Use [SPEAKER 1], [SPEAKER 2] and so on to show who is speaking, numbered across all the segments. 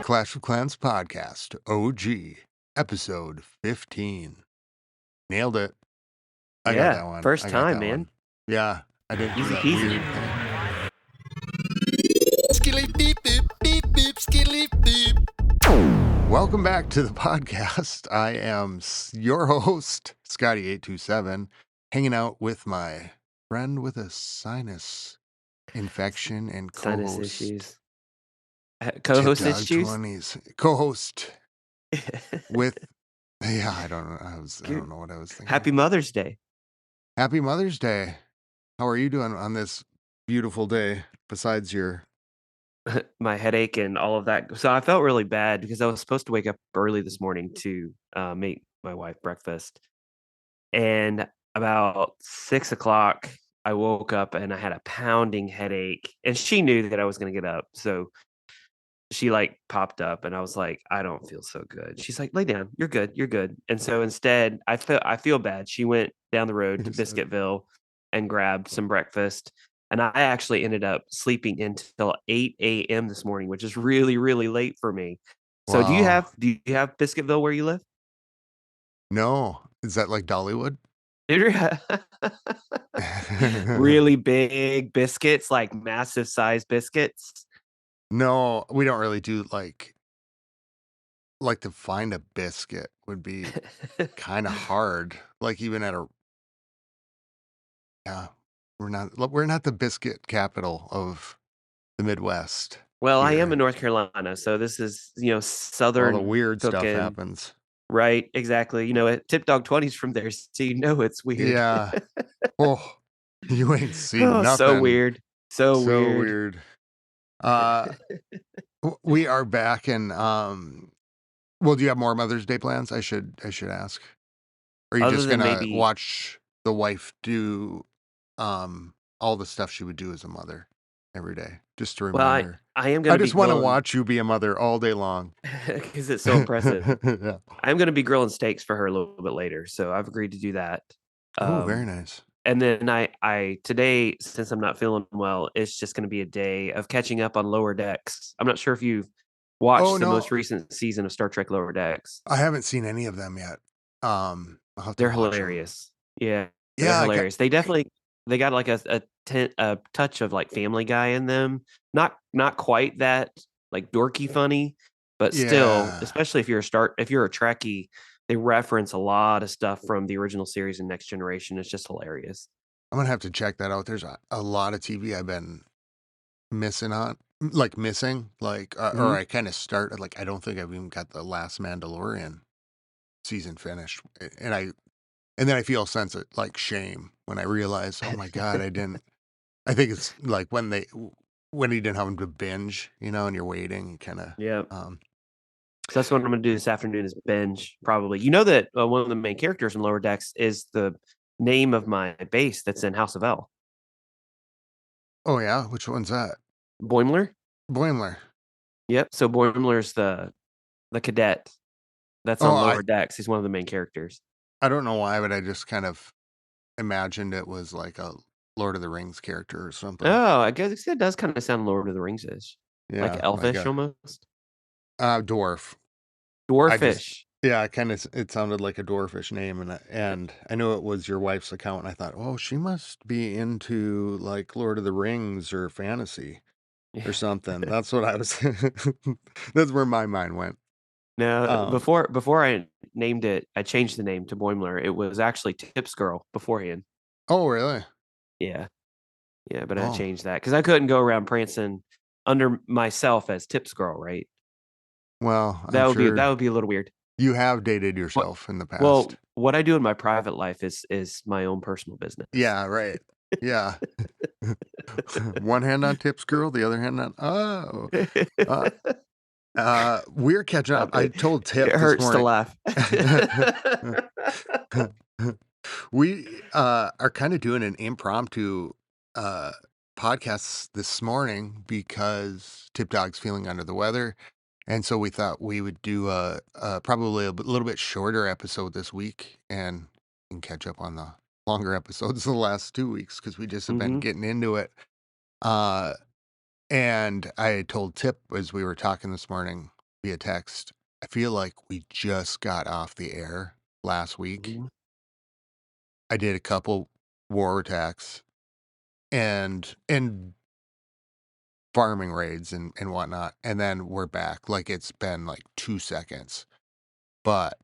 [SPEAKER 1] Clash of Clans podcast, OG, episode 15. Nailed it. I got
[SPEAKER 2] Yeah,
[SPEAKER 1] that one.
[SPEAKER 2] first
[SPEAKER 1] I got
[SPEAKER 2] time,
[SPEAKER 1] that
[SPEAKER 2] man.
[SPEAKER 1] one. Yeah, I didn't do
[SPEAKER 2] Easy
[SPEAKER 1] that
[SPEAKER 2] peasy.
[SPEAKER 1] weird thing. Welcome back to the podcast. I am your host, Scotty827, hanging out with my friend with a sinus infection and
[SPEAKER 2] Sinus
[SPEAKER 1] co-host,
[SPEAKER 2] issues.
[SPEAKER 1] Tip
[SPEAKER 2] Co-host
[SPEAKER 1] Dog
[SPEAKER 2] issues.
[SPEAKER 1] 20s, co-host with, yeah, I don't know. I don't know what I was thinking.
[SPEAKER 2] Happy Mother's Day.
[SPEAKER 1] Happy Mother's Day. How are you doing on this beautiful day besides your...
[SPEAKER 2] My headache and all of that. So I felt really bad because I was supposed to wake up early this morning to make my wife breakfast. And about 6 o'clock, I woke up and I had a pounding headache. And she knew that I was going to get up. So she popped up and I was like, I don't feel so good. She's like, lay down. You're good. You're good. And so instead, I feel bad. She went down the road to Biscuitville and grabbed some breakfast. And I actually ended up sleeping until 8 a.m. this morning, which is really, really late for me. So do you
[SPEAKER 1] Wow.
[SPEAKER 2] have Biscuitville where you live?
[SPEAKER 1] No. Is that like Dollywood?
[SPEAKER 2] Really big biscuits, like massive size biscuits.
[SPEAKER 1] No, we don't really do like to find a biscuit would be kind of hard. Like even at a... Yeah, we're not the biscuit capital of the Midwest
[SPEAKER 2] Well, I am in
[SPEAKER 1] here.
[SPEAKER 2] North Carolina, so this is,
[SPEAKER 1] All the
[SPEAKER 2] southern
[SPEAKER 1] weird stuff
[SPEAKER 2] cooking.
[SPEAKER 1] happens.
[SPEAKER 2] Right, exactly. Tip Dog 20's from there, so it's weird.
[SPEAKER 1] Yeah. Oh, you ain't seen
[SPEAKER 2] Oh,
[SPEAKER 1] nothing.
[SPEAKER 2] so weird. So weird.
[SPEAKER 1] Weird. We are back and well, do you have more Mother's Day plans? I should ask. Or are you
[SPEAKER 2] Other
[SPEAKER 1] just
[SPEAKER 2] than
[SPEAKER 1] gonna
[SPEAKER 2] maybe
[SPEAKER 1] watch the wife do all the stuff she would do as a mother every day? Just to
[SPEAKER 2] well,
[SPEAKER 1] remind her.
[SPEAKER 2] I am
[SPEAKER 1] I
[SPEAKER 2] gonna be
[SPEAKER 1] just want to
[SPEAKER 2] grilling
[SPEAKER 1] watch you be a mother all day long.
[SPEAKER 2] because it's so impressive.
[SPEAKER 1] Yeah.
[SPEAKER 2] I'm gonna be grilling steaks for her a little bit later, so I've agreed to do that.
[SPEAKER 1] Oh, very nice.
[SPEAKER 2] And then I today, since I'm not feeling well, it's just gonna be a day of catching up on Lower Decks. I'm not sure if you've watched the most recent season of Star Trek Lower Decks.
[SPEAKER 1] I haven't seen any of them yet. I'll have to
[SPEAKER 2] They're
[SPEAKER 1] watch them.
[SPEAKER 2] hilarious. Yeah,
[SPEAKER 1] Yeah,
[SPEAKER 2] they're hilarious. They got like a touch of like Family Guy in them. Not quite that like dorky funny, but still,
[SPEAKER 1] Yeah.
[SPEAKER 2] especially if you're a Trekkie, they reference a lot of stuff from the original series and Next Generation. It's just hilarious.
[SPEAKER 1] I'm gonna have to check that out. There's a lot of TV I've been missing, or I kind of started, like, I don't think I've even got the last Mandalorian season finished. And then I feel a sense of like shame when I realize, oh my God, I think it's like when he didn't have them to binge, and you're waiting kind of.
[SPEAKER 2] Yeah. So that's what I'm going to do this afternoon is binge, probably. You know that one of the main characters in Lower Decks is the name of my base that's in House of L.
[SPEAKER 1] Oh yeah, which one's that?
[SPEAKER 2] Boimler.
[SPEAKER 1] Yep.
[SPEAKER 2] So Boimler's the cadet that's on Lower Decks. He's one of the main characters.
[SPEAKER 1] I don't know why, but I just kind of imagined it was like a Lord of the Rings character or something.
[SPEAKER 2] Oh, I guess it does kind of sound Lord of the Rings-ish.
[SPEAKER 1] Yeah,
[SPEAKER 2] like elfish almost.
[SPEAKER 1] Dwarf.
[SPEAKER 2] Dwarfish.
[SPEAKER 1] It sounded like a dwarfish name, and I knew it was your wife's account, and I thought, oh, she must be into like Lord of the Rings or fantasy or something. That's what I was. That's where my mind went.
[SPEAKER 2] No, before I named it, I changed the name to Boimler. It was actually Tip's Girl beforehand.
[SPEAKER 1] Oh, really?
[SPEAKER 2] Yeah, but I changed that because I couldn't go around prancing under myself as Tip's Girl, right?
[SPEAKER 1] Well,
[SPEAKER 2] that would be a little weird.
[SPEAKER 1] You have dated yourself in the past.
[SPEAKER 2] Well, what I do in my private life is my own personal business.
[SPEAKER 1] Yeah, right. Yeah. One hand on Tip's Girl, the other hand on we're catching up. I told Tip
[SPEAKER 2] it hurts
[SPEAKER 1] this morning.
[SPEAKER 2] To laugh.
[SPEAKER 1] We are kind of doing an impromptu podcast this morning because Tip Dog's feeling under the weather. And so we thought we would do probably a little bit shorter episode this week and catch up on the longer episodes the last 2 weeks because we just have been getting into it. And I told Tip as we were talking this morning, via text. I feel like we just got off the air last week.
[SPEAKER 2] Mhm.
[SPEAKER 1] I did a couple war attacks and farming raids and whatnot, and then we're back. Like, it's been, like, 2 seconds, but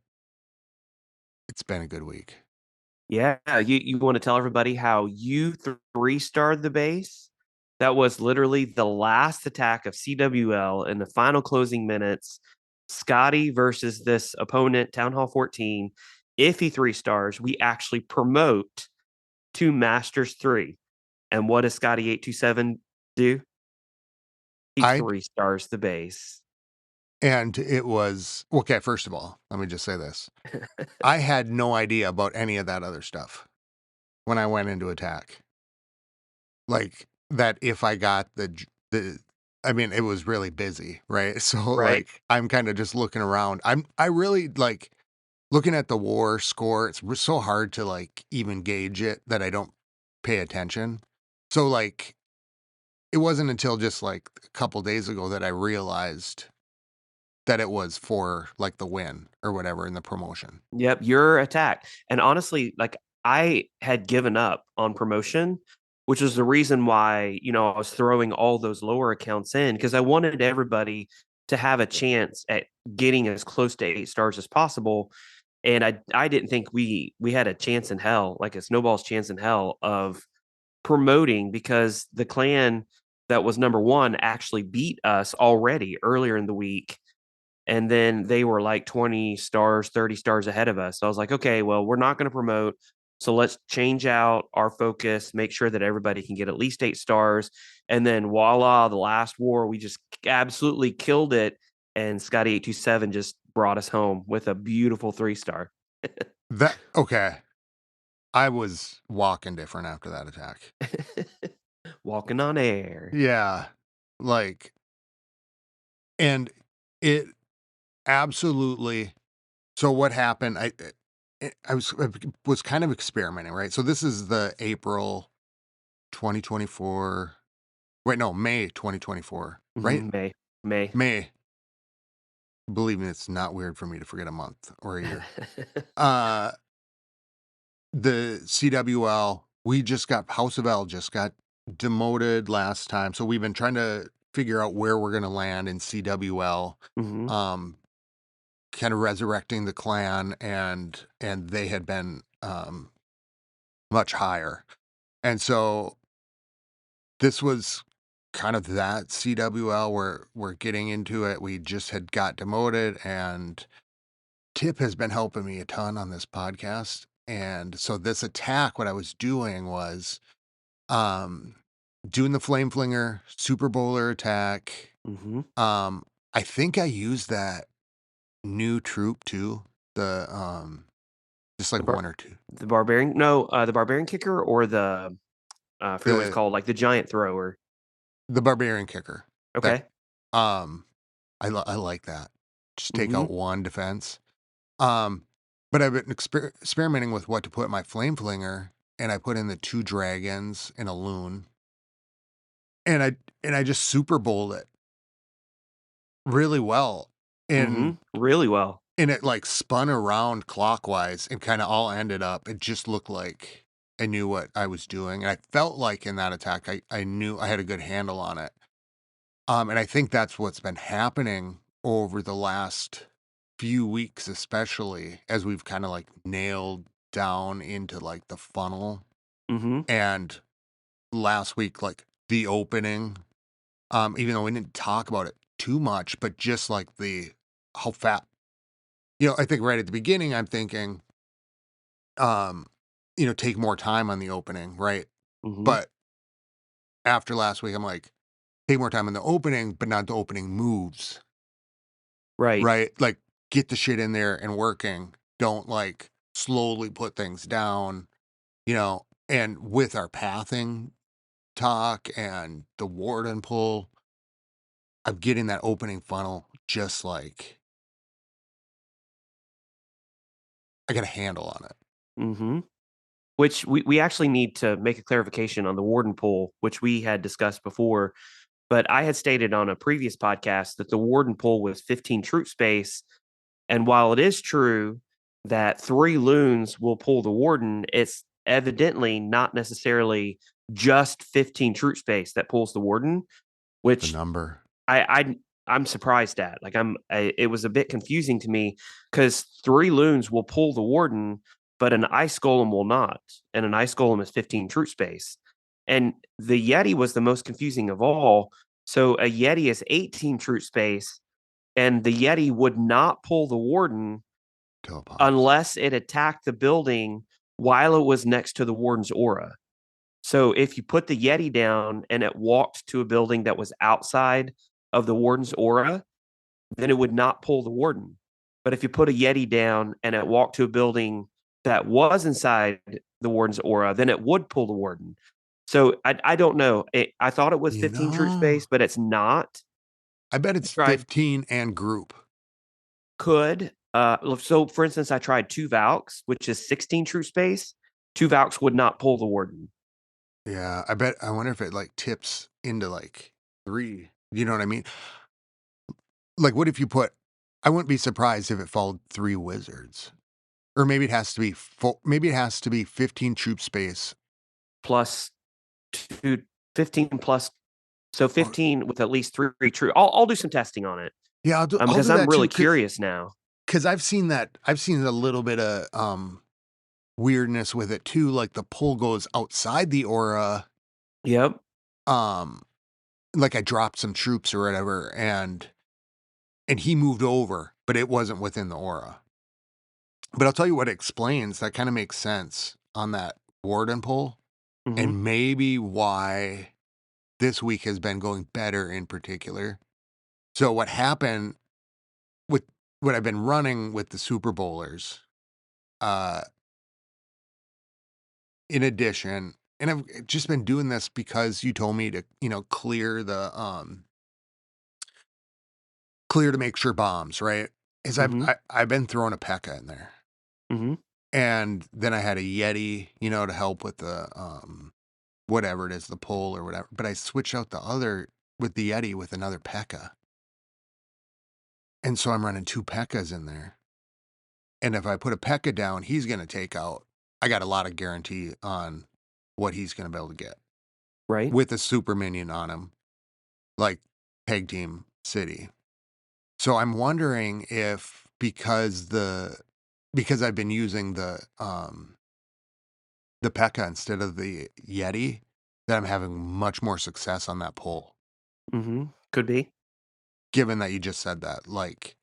[SPEAKER 1] it's been a good week.
[SPEAKER 2] Yeah, you wanna tell everybody how you 3-starred the base? That was literally the last attack of CWL in the final closing minutes. Scotty versus this opponent, Town Hall 14. If he 3 stars, we actually promote to Masters 3. And what does Scotty 827 do? He
[SPEAKER 1] I
[SPEAKER 2] 3 stars the base.
[SPEAKER 1] And it was okay, first of all, let me just say this. I had no idea about any of that other stuff when I went into attack. Like, that if I got the I mean, it was really busy, right? So,
[SPEAKER 2] Right.
[SPEAKER 1] like, I'm kinda just looking around. I really, like, looking at the war score, so hard to, like, even gauge it that I don't pay attention. So, like, it wasn't until just, like, a couple days ago that I realized that it was for, like, the win or whatever in the promotion.
[SPEAKER 2] Yep, your attack. And honestly, like, I had given up on promotion, which is the reason why, I was throwing all those lower accounts in because I wanted everybody to have a chance at getting as close to 8 stars as possible. And I didn't think we had a chance in hell, like a snowball's chance in hell of promoting because the clan that was number 1 actually beat us already earlier in the week, and then they were like 20 stars, 30 stars ahead of us. So I was like, okay, well, we're not going to promote. So let's change out our focus, make sure that everybody can get at least 8 stars. And then voila, the last war, we just absolutely killed it. And Scotty 827 just brought us home with a beautiful 3-star.
[SPEAKER 1] That okay. I was walking different after that attack.
[SPEAKER 2] Walking on air.
[SPEAKER 1] Yeah. Like, and it absolutely so what happened, I was kind of experimenting, right? So this is the April 2024 wait, no, May 2024, right?
[SPEAKER 2] May. May.
[SPEAKER 1] May. Believe me, it's not weird for me to forget a month or a year. Uh, the CWL, we just got House of L just got demoted last time, so we've been trying to figure out where we're gonna land in CWL,
[SPEAKER 2] hmm
[SPEAKER 1] um, kind of resurrecting the clan, and they had been, much higher, and so this was kind of that CWL where we're getting into it. We just had got demoted, and Tip has been helping me a ton on this podcast, and so this attack, what I was doing was, um, doing the Flame Flinger, Super Bowler attack.
[SPEAKER 2] hmm
[SPEAKER 1] Um, I think I used that new troop too, the, just
[SPEAKER 2] The
[SPEAKER 1] like
[SPEAKER 2] bar
[SPEAKER 1] 1 or 2.
[SPEAKER 2] the barbarian no, the barbarian kicker or I forget what it's
[SPEAKER 1] The
[SPEAKER 2] called, like the giant thrower.
[SPEAKER 1] the Barbarian Kicker. That,
[SPEAKER 2] Okay.
[SPEAKER 1] um, I like that. Just take
[SPEAKER 2] Mhm.
[SPEAKER 1] out 1 defense. Um, but I've been experimenting with what to put in my Flame Flinger, and I put in the 2 dragons and a loon, and I just Super Bowled it really well, and
[SPEAKER 2] Mhm. Really well.
[SPEAKER 1] it, like, spun around clockwise and kinda all ended up it just looked like I knew what I was doing, and I felt like in that attack, I knew I had a good handle on it. And I think that's what's been happening over the last few weeks, especially as we've kinda, like, nailed down into, like, the funnel,
[SPEAKER 2] Mhm.
[SPEAKER 1] and last week, like, the opening, even though we didn't talk about it too much, but just, like, the how fat I think right at the beginning, I'm thinking, um, take more time on the opening, right?
[SPEAKER 2] Mhm.
[SPEAKER 1] But after last week, I'm like, take more time on the opening, but not the opening moves,
[SPEAKER 2] Right.
[SPEAKER 1] right? Like, get the shit in there and working. Don't, like, slowly put things down, and with our pathing talk and the warden pull, I'm getting that opening funnel just like I got a handle on it.
[SPEAKER 2] Mhm. Which we actually need to make a clarification on the warden pool, which we had discussed before. But I had stated on a previous podcast that the Warden pool was 15 troop space. And while it is true that 3 loons will pull the Warden, it's evidently not necessarily just 15 troop space that pulls the Warden,
[SPEAKER 1] The
[SPEAKER 2] which
[SPEAKER 1] number.
[SPEAKER 2] I'm surprised at. Like it was a bit confusing to me because 3 loons will pull the Warden, but an ice golem will not, and an ice golem is 15 troop space. And the Yeti was the most confusing of all. So a Yeti is 18 troop space, and the Yeti would not pull the Warden
[SPEAKER 1] Till it pops.
[SPEAKER 2] unless it attacked the building while it was next to the Warden's aura. So if you put the Yeti down and it walked to a building that was outside of the Warden's aura, then it would not pull the Warden. But if you put a Yeti down and it walked to a building that was inside the Warden's aura, then it would pull the Warden. So I don't know. I thought it was
[SPEAKER 1] You
[SPEAKER 2] 15 troop
[SPEAKER 1] know,
[SPEAKER 2] space, but it's not.
[SPEAKER 1] I bet
[SPEAKER 2] I
[SPEAKER 1] it's
[SPEAKER 2] tried
[SPEAKER 1] 15 and group.
[SPEAKER 2] could. So for instance, I tried 2 Valks, which is 16 troop space. 2 Valks would not pull the Warden.
[SPEAKER 1] Yeah, I wonder if it like tips into like 3. You know what I mean? Like, what if you put I wouldn't be surprised if it followed 3 wizards. Or maybe it has to be full, maybe it has to be 15 troop space.
[SPEAKER 2] Plus 2, 15 plus. So
[SPEAKER 1] Or
[SPEAKER 2] 15 with at least 3 true. I'll do some testing on it.
[SPEAKER 1] yeah, I'll
[SPEAKER 2] Because
[SPEAKER 1] do
[SPEAKER 2] I'm
[SPEAKER 1] that too
[SPEAKER 2] really
[SPEAKER 1] cuz
[SPEAKER 2] curious now.
[SPEAKER 1] I've seen a little bit of weirdness with it too, like the pull goes outside the aura.
[SPEAKER 2] Yep.
[SPEAKER 1] Um like I dropped some troops or whatever and he moved over, but it wasn't within the aura. But I'll tell you what it explains that kind of makes sense on that warden pull
[SPEAKER 2] Mhm.
[SPEAKER 1] and maybe why this week has been going better in particular. So what happened with what I've been running with the Super Bowlers, uh, in addition, and I've just been doing this because you told me to, clear to make sure bombs, right? Is
[SPEAKER 2] Mhm.
[SPEAKER 1] I've been throwing a P.E.K.K.A. in there.
[SPEAKER 2] Mhm.
[SPEAKER 1] And then I had a Yeti, to help with the whatever it is, the pull or whatever. But I switched out the other with the Yeti with another P.E.K.K.A. And so I'm running 2 P.E.K.K.A.s in there. And if I put a P.E.K.K.A. down, he's gonna take out I got a lot of guarantee on what he's gonna be able to get
[SPEAKER 2] Right.
[SPEAKER 1] with a super minion on him, like Peg Team City. So I'm wondering if because I've been using the P.E.K.K.A. instead of the Yeti, that I'm having much more success on that pull.
[SPEAKER 2] Mhm. Could be.
[SPEAKER 1] Given that you just said that, like,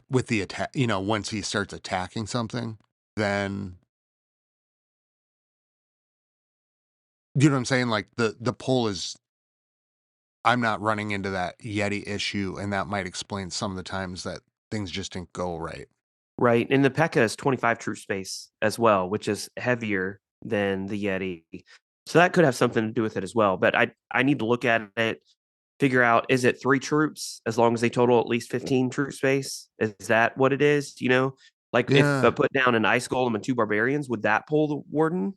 [SPEAKER 1] with the attack, once he starts attacking something, then you know what I'm saying? Like the pull is I'm not running into that Yeti issue, and that might explain some of the times that things just didn't go right.
[SPEAKER 2] Right. And the P.E.K.K.A. is 25 troop space as well, which is heavier than the Yeti. So that could have something to do with it as well. But I need to look at it, figure out, is it 3 troops as long as they total at least 15 troop space? Is that what it is? Like if I
[SPEAKER 1] Yeah.
[SPEAKER 2] put down an ice golem and 2 barbarians, would that pull the warden?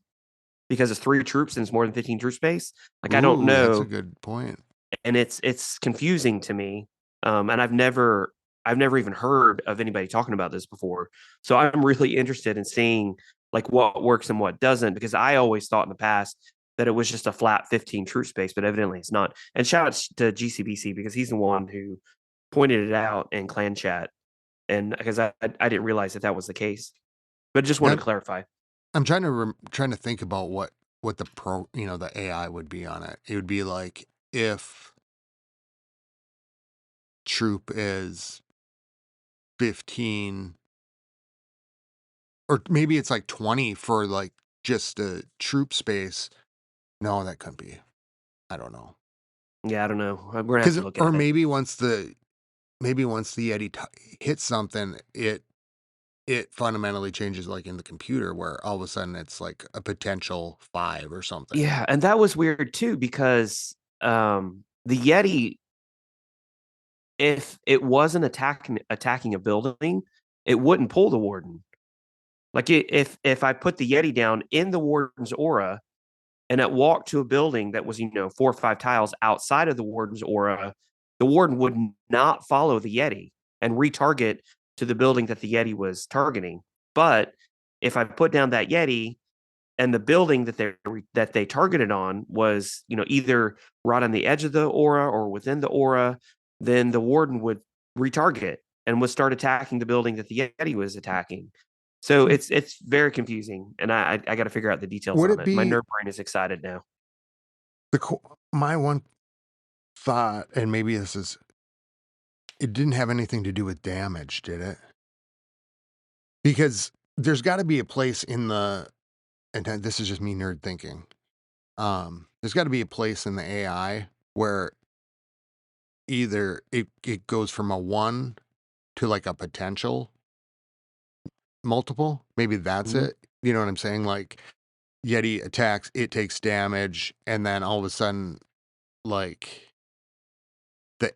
[SPEAKER 2] Because it's 3 troops and it's more than 15 troop space. Like I don't
[SPEAKER 1] Ooh, that's a
[SPEAKER 2] know,
[SPEAKER 1] good point.
[SPEAKER 2] and it's confusing to me. And I've never even heard of anybody talking about this before. So I'm really interested in seeing like what works and what doesn't, because I always thought in the past that it was just a flat 15 troop space, but evidently it's not. And shout out to GCBC because he's the one who pointed it out in clan chat, and because I didn't realize that that was the case, but just want
[SPEAKER 1] Yeah,
[SPEAKER 2] to clarify.
[SPEAKER 1] I'm trying to think about what the AI would be on it. It would be like if troop is 15 or maybe it's like 20 for like just a troop space. No, that couldn't be. I don't know.
[SPEAKER 2] Yeah, I don't know. We're gonna have
[SPEAKER 1] Cuz
[SPEAKER 2] to look
[SPEAKER 1] or
[SPEAKER 2] at it.
[SPEAKER 1] maybe once the Yeti hits something, it fundamentally changes like in the computer where all of a sudden it's like a potential 5 or something.
[SPEAKER 2] Yeah, and that was weird too because the Yeti, if it wasn't attacking a building, it wouldn't pull the warden. Like if I put the Yeti down in the warden's aura, and it walked to a building that was, 4 or 5 tiles outside of the warden's aura, the warden would not follow the Yeti and retarget to the building that the Yeti was targeting. But if I put down that Yeti and the building that they targeted on was, either right on the edge of the aura or within the aura, then the warden would retarget and would start attacking the building that the Yeti was attacking. So it's very confusing, and I got to figure out the details
[SPEAKER 1] Would
[SPEAKER 2] on
[SPEAKER 1] it
[SPEAKER 2] it. My
[SPEAKER 1] be
[SPEAKER 2] nerd brain is excited now.
[SPEAKER 1] my one thought, and maybe this is, it didn't have anything to do with damage, did it? Because there's got to be a place in the, and this is just me nerd thinking. There's got to be a place in the AI where either it goes from a one to like a potential multiple. Maybe that's
[SPEAKER 2] Mhm.
[SPEAKER 1] it. You know what I'm saying? Like Yeti attacks, it takes damage, and then all of a sudden, like the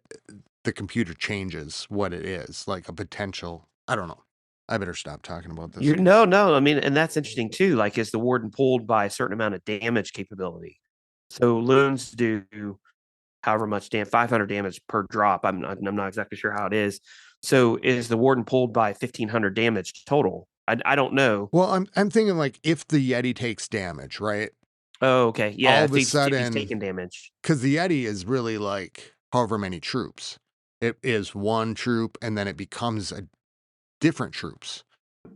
[SPEAKER 1] the computer changes what it is, like a potential. I don't know. I better stop talking about this.
[SPEAKER 2] You No, no, I mean, and that's interesting too. Like, is the warden pulled by a certain amount of damage capability? So loons do however much 500 damage per drop. I'm not exactly sure how it is. So is the warden pulled by 1,500 damage total? I don't know.
[SPEAKER 1] Well, I'm thinking like if the Yeti takes damage, right?
[SPEAKER 2] Oh, okay, yeah.
[SPEAKER 1] All of
[SPEAKER 2] If
[SPEAKER 1] a
[SPEAKER 2] he's
[SPEAKER 1] sudden,
[SPEAKER 2] taking damage,
[SPEAKER 1] because the Yeti is really like however many troops. It is one troop, and then it becomes a different troops.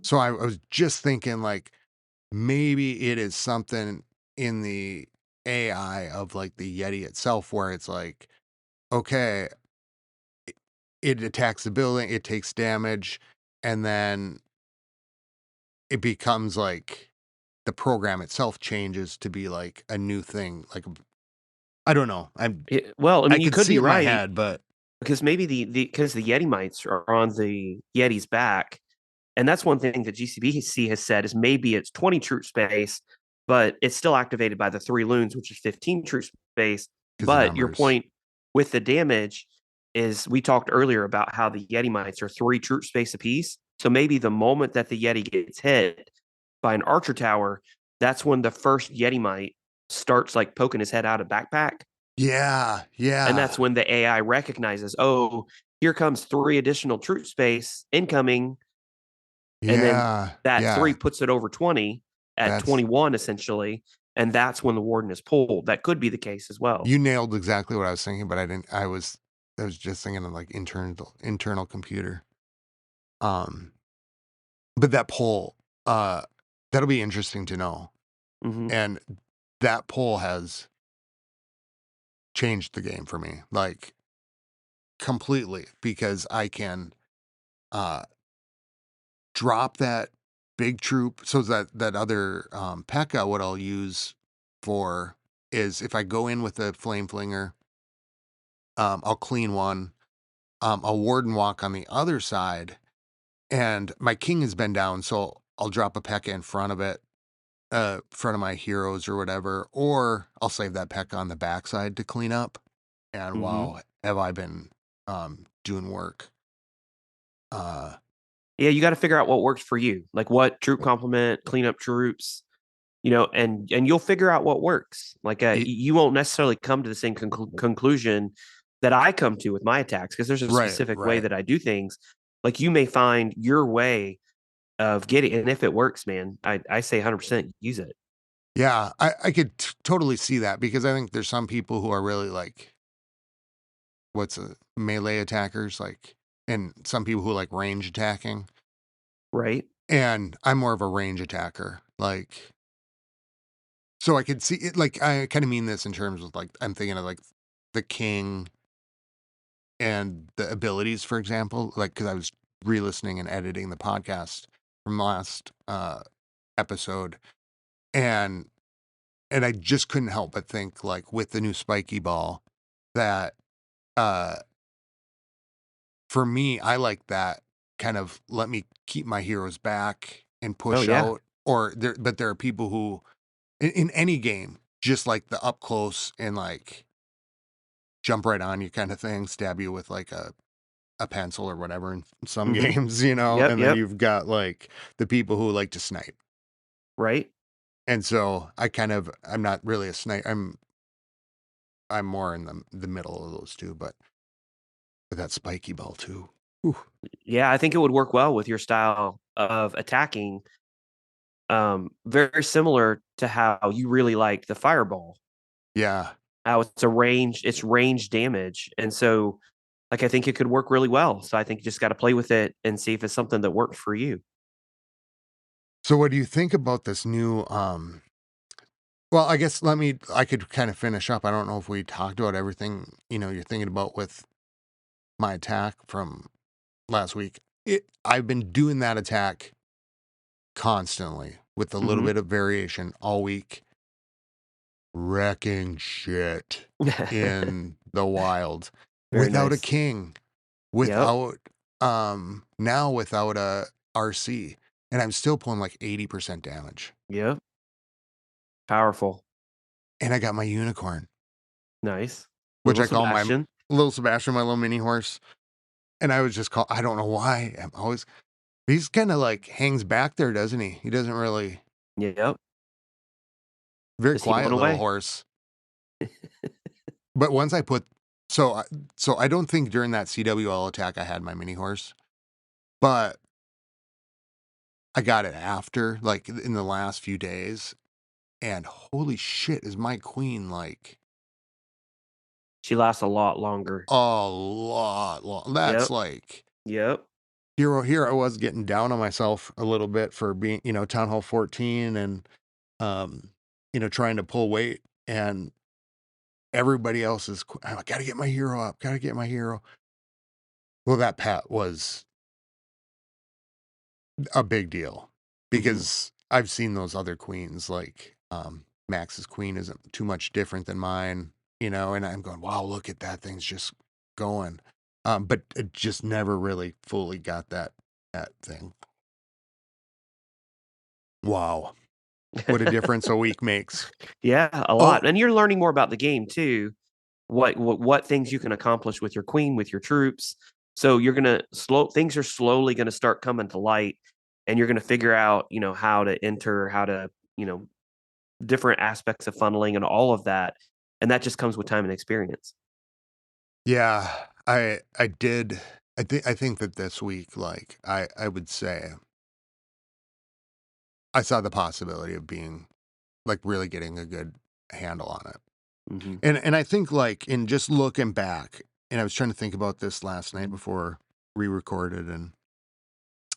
[SPEAKER 1] So I was just thinking like maybe it is something in the AI of like the Yeti itself where it's like, okay, it attacks the building, it takes damage, and then it becomes like the program itself changes to be like a new thing. Like I don't know.
[SPEAKER 2] well, I
[SPEAKER 1] I
[SPEAKER 2] mean, you
[SPEAKER 1] could
[SPEAKER 2] could
[SPEAKER 1] see
[SPEAKER 2] be
[SPEAKER 1] it in my
[SPEAKER 2] right
[SPEAKER 1] head, but
[SPEAKER 2] because maybe because the Yeti mites are on the Yeti's back. And that's one thing that GCBC has said is maybe it's 20 troop space, but it's still activated by the 3 loons, which is 15 troop space.
[SPEAKER 1] because the
[SPEAKER 2] But your
[SPEAKER 1] numbers.
[SPEAKER 2] point with the damage is we talked earlier about how the Yeti mites are 3 troop space apiece. So maybe the moment that the Yeti gets hit by an archer tower, that's when the first Yeti mite starts like poking his head out of backpack.
[SPEAKER 1] Yeah,
[SPEAKER 2] And that's
[SPEAKER 1] yeah,
[SPEAKER 2] when the AI recognizes, oh, here comes 3 additional troop space incoming, and then
[SPEAKER 1] yeah,
[SPEAKER 2] that 3
[SPEAKER 1] yeah.
[SPEAKER 2] puts it over 20 at
[SPEAKER 1] That's
[SPEAKER 2] 21 essentially, and that's when the warden is pulled. That could be the case as well.
[SPEAKER 1] you nailed exactly what I was thinking, but I didn't. I was just thinking of like internal computer. Um, but that poll, uh, that'll be interesting to know.
[SPEAKER 2] Mhm.
[SPEAKER 1] And that poll has changed the game for me, like completely, because I can uh drop that big troop. So that other P.E.K.K.A, what I'll use for is if I go in with a flame flinger, I'll clean one. I'll warden walk on the other side, and my king has been down, so I'll drop a P.E.K.K.A in front of it, front of my heroes or whatever, or I'll save that P.E.K.K.A on the backside to clean up. And
[SPEAKER 2] Mhm.
[SPEAKER 1] wow, have I been doing work? Uh,
[SPEAKER 2] Yeah, you gotta figure out what works for you. Like what troop complement, clean up troops, and you'll figure out what works. Like,
[SPEAKER 1] it,
[SPEAKER 2] you won't necessarily come to the same conclusion that I come to with my attacks because there's a
[SPEAKER 1] right,
[SPEAKER 2] specific way
[SPEAKER 1] right.
[SPEAKER 2] that I do things. Like, you may find your way of getting, and if it works, man, I say 100% use it.
[SPEAKER 1] Yeah, I could totally see that because I think there's some people who are really like, what's a melee attackers, like, and some people who like range attacking.
[SPEAKER 2] Right?
[SPEAKER 1] And I'm more of a range attacker. Like, so I could see it. Like, I kind of mean this in terms of like, I'm thinking of like the king and the abilities, for example, like, because I was re listening and editing the podcast from last episode. And I just couldn't help but think like with the new spiky ball that uh for me, I like that kind of let me keep my heroes back and
[SPEAKER 2] Oh,
[SPEAKER 1] push
[SPEAKER 2] yeah.
[SPEAKER 1] out. Or there, but there are people who in any game just like the up close and like jump right on you kind of thing, stab you with like a pencil or whatever in some
[SPEAKER 2] Mhm.
[SPEAKER 1] games, you know.
[SPEAKER 2] Yep,
[SPEAKER 1] And then
[SPEAKER 2] yep.
[SPEAKER 1] you've got like the people who like to snipe.
[SPEAKER 2] Right?
[SPEAKER 1] And so I'm not really a sniper. I'm more in the middle of those 2, but with that spiky ball too. Ooh.
[SPEAKER 2] Yeah, I think it would work well with your style of attacking, very similar to how you really like the fireball.
[SPEAKER 1] Yeah.
[SPEAKER 2] How it's range damage, and so, like, I think it could work really well, so I think you just gotta play with it and see if it's something that works for you.
[SPEAKER 1] So what do you think about this new, well, I guess I could kind of finish up. I don't know if we talked about everything, you're thinking about with my attack from last week. I've been doing that attack constantly with a little
[SPEAKER 2] Mhm.
[SPEAKER 1] bit of variation all week, wrecking shit in the wild
[SPEAKER 2] Very
[SPEAKER 1] without a
[SPEAKER 2] nice.
[SPEAKER 1] king,
[SPEAKER 2] Yep,
[SPEAKER 1] without now without a RC, and I'm still pulling like 80% damage.
[SPEAKER 2] yep, powerful.
[SPEAKER 1] And I got my unicorn,
[SPEAKER 2] Nice.
[SPEAKER 1] which
[SPEAKER 2] Little
[SPEAKER 1] I call my
[SPEAKER 2] Sebastian.
[SPEAKER 1] little Sebastian, my little mini horse. And I was just call I don't know why. I'm always he's kinda like hangs back there, doesn't he? He doesn't really
[SPEAKER 2] Yep.
[SPEAKER 1] very
[SPEAKER 2] Is he blown
[SPEAKER 1] quiet little
[SPEAKER 2] away?
[SPEAKER 1] horse. But once I put so I so I don't think during that CWL attack I had my mini horse, but I got it after, like, in the last few days, and holy shit, is my queen, like,
[SPEAKER 2] She lasts a lot longer.
[SPEAKER 1] a lot long that's
[SPEAKER 2] Yep,
[SPEAKER 1] like
[SPEAKER 2] yep.
[SPEAKER 1] here I was getting down on myself a little bit for being, Town Hall 14 and, um, trying to pull weight, and everybody else is "I gotta get my hero up, gotta get my hero." Well, that pat was a big deal
[SPEAKER 2] Mhm.
[SPEAKER 1] because I've seen those other queens, like, Max's queen isn't too much different than mine, and I'm going, "Wow, look at that thing's just going." But it just never really fully got that thing. Wow, what a difference a week makes.
[SPEAKER 2] Yeah, a
[SPEAKER 1] Oh,
[SPEAKER 2] lot, and you're learning more about the game too. What things you can accomplish with your queen, with your troops. So you're gonna slow things are slowly gonna start coming to light, and you're gonna figure out, how to enter, how to, different aspects of funneling and all of that, and that just comes with time and experience.
[SPEAKER 1] yeah, I did I think that this week, like, I would say I saw the possibility of being like, really getting a good handle on it.
[SPEAKER 2] Mhm.
[SPEAKER 1] And I think, like, in just looking back, and I was trying to think about this last night before we recorded, and,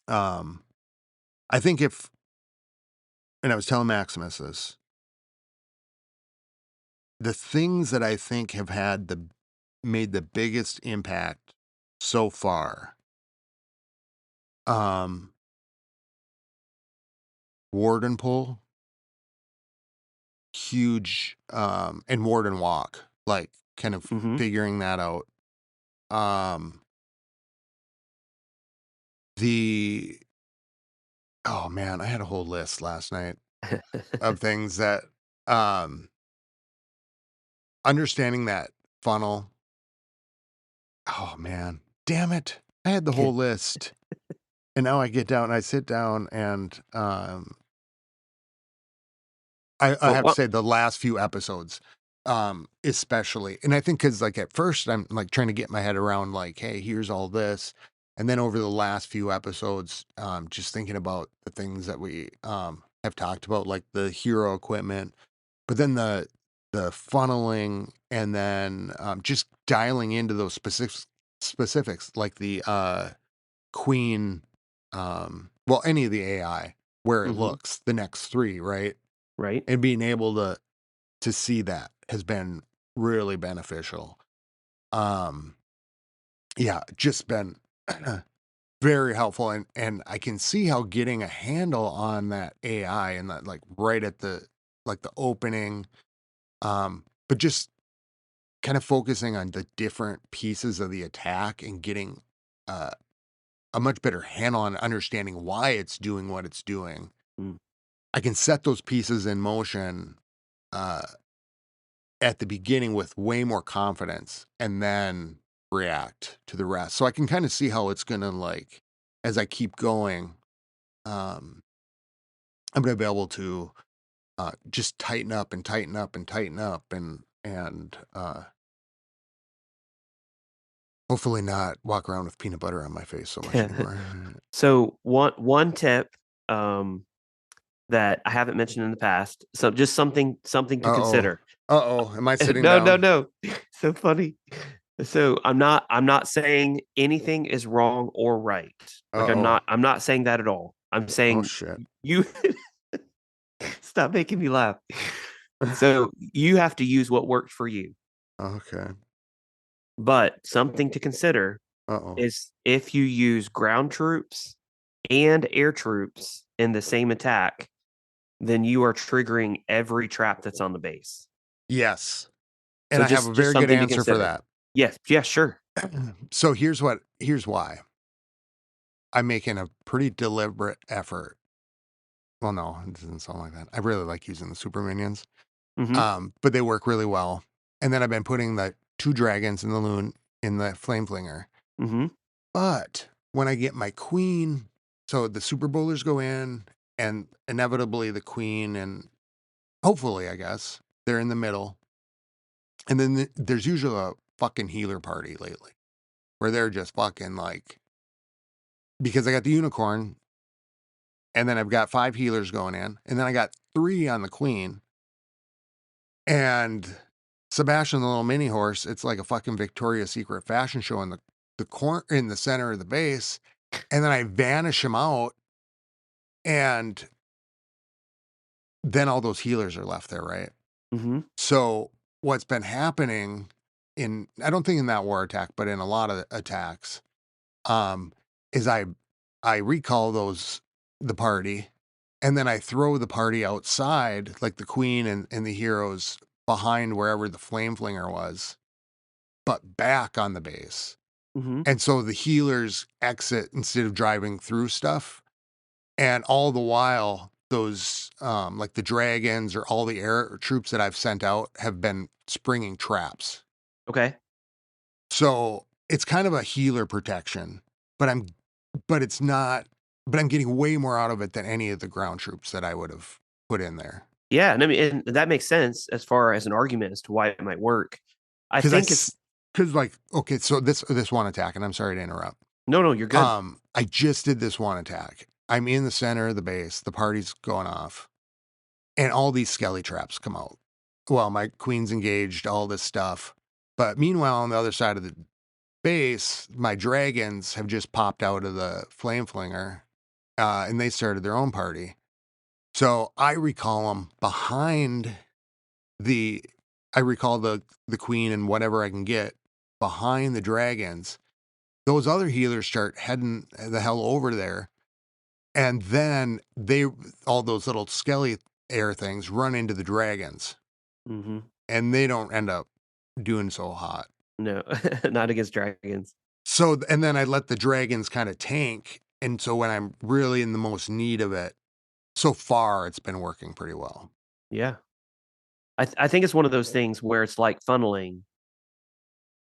[SPEAKER 1] um, I think if and I was telling Maximus this, the things that I think have made the biggest impact so far, um, Warden Pull, huge, and Warden Walk, like, kind of
[SPEAKER 2] Mhm.
[SPEAKER 1] figuring that out. Um, the oh, man, I had a whole list last night of things that, um understanding that funnel. Oh, man. Damn it. I had the whole list, and now I get down and I sit down and, I
[SPEAKER 2] Well,
[SPEAKER 1] have to say the last few episodes, especially, and I think because like, at first, I'm, like, trying to get my head around, like, "Hey, here's all this," and then over the last few episodes, just thinking about the things that we, have talked about, like the hero equipment, but then the funneling, and then, just dialing into those specifics, like the, queen, well, any of the AI, where it
[SPEAKER 2] mhm,
[SPEAKER 1] looks, the next 3, right?
[SPEAKER 2] right.
[SPEAKER 1] And being able to see that has been really beneficial. Um, yeah, just been very helpful, and I can see how getting a handle on that AI and that, like, right at the opening, but just kind of focusing on the different pieces of the attack and getting, uh, a much better handle on understanding why it's doing what it's doing.
[SPEAKER 2] Mm.
[SPEAKER 1] I can set those pieces in motion, uh, at the beginning with way more confidence and then react to the rest. So I can kind of see how it's gonna, like, as I keep going, um, I'm gonna be able to. just tighten up and tighten up and tighten up and hopefully not walk around with peanut butter on my face so much anymore.
[SPEAKER 2] So one tip, um, that I haven't mentioned in the past, so just something to
[SPEAKER 1] Uh-oh.
[SPEAKER 2] consider.
[SPEAKER 1] Uh-oh. Am I sitting
[SPEAKER 2] No, no,
[SPEAKER 1] down?
[SPEAKER 2] no. So funny. So I'm not saying anything is wrong or right. Like, I'm
[SPEAKER 1] Uh-oh.
[SPEAKER 2] not I'm not saying that at all. I'm
[SPEAKER 1] Oh,
[SPEAKER 2] saying
[SPEAKER 1] shit.
[SPEAKER 2] you stop making me laugh. So, you have to use what works for you,
[SPEAKER 1] Okay.
[SPEAKER 2] but something to consider
[SPEAKER 1] Uh-oh.
[SPEAKER 2] is if you use ground troops and air troops in the same attack, then you are triggering every trap that's on the base.
[SPEAKER 1] Yes. And
[SPEAKER 2] So
[SPEAKER 1] I have a
[SPEAKER 2] just
[SPEAKER 1] very good
[SPEAKER 2] something to
[SPEAKER 1] answer for
[SPEAKER 2] consider.
[SPEAKER 1] that.
[SPEAKER 2] Yes, yeah, sure.
[SPEAKER 1] So here's why. I'm making a pretty deliberate effort. Well, no, it doesn't sound like that. I really like using the super minions.
[SPEAKER 2] Mhm,
[SPEAKER 1] But they work really well. And then I've been putting the 2 dragons in the loon in the flame flinger.
[SPEAKER 2] mhm,
[SPEAKER 1] But when I get my queen, so the super bowlers go in and inevitably the queen and hopefully, I guess, they're in the middle. And then there's usually a fucking healer party lately where they're just fucking like, because I got the unicorn and then I've got 5 healers going in and then I got 3 on the queen and Sebastian the little mini horse, it's like a fucking Victoria's Secret fashion show in the corner in the center of the base, and then I vanish him out, and then all those healers are left there, right?
[SPEAKER 2] mhm,
[SPEAKER 1] So what's been happening in I don't think in that war attack, but in a lot of attacks, um, is I recall the party, and then I throw the party outside, like the queen and the heroes behind wherever the flame flinger was, but back on the base.
[SPEAKER 2] mhm.
[SPEAKER 1] And so the healers exit instead of driving through stuff. And all the while, those like the dragons or all the air troops that I've sent out have been springing traps.
[SPEAKER 2] Okay.
[SPEAKER 1] So it's kind of a healer protection, but but it's not, but I'm getting way more out of it than any of the ground troops that I would have put in there.
[SPEAKER 2] Yeah, and I mean, and that makes sense as far as an argument as to why it might work. I
[SPEAKER 1] Cause I,
[SPEAKER 2] think it's
[SPEAKER 1] s- cause like, okay, so this one attack, and I'm sorry to interrupt.
[SPEAKER 2] no, no, you're good.
[SPEAKER 1] I just did this one attack. I'm in the center of the base. The party's going off, and all these skelly traps come out. Well, my queen's engaged, all this stuff. But meanwhile, on the other side of the base, my dragons have just popped out of the flame flinger, and they started their own party. So I recall them behind the. I recall the queen and whatever I can get behind the dragons. Those other healers start heading the hell over there. And then all those little skelly air things run into the dragons
[SPEAKER 2] Mhm.
[SPEAKER 1] and they don't end up doing so hot.
[SPEAKER 2] No, not against dragons.
[SPEAKER 1] So, and then I let the dragons kind of tank. And so when I'm really in the most need of it, so far it's been working pretty well.
[SPEAKER 2] Yeah. I think it's one of those things where it's like funneling,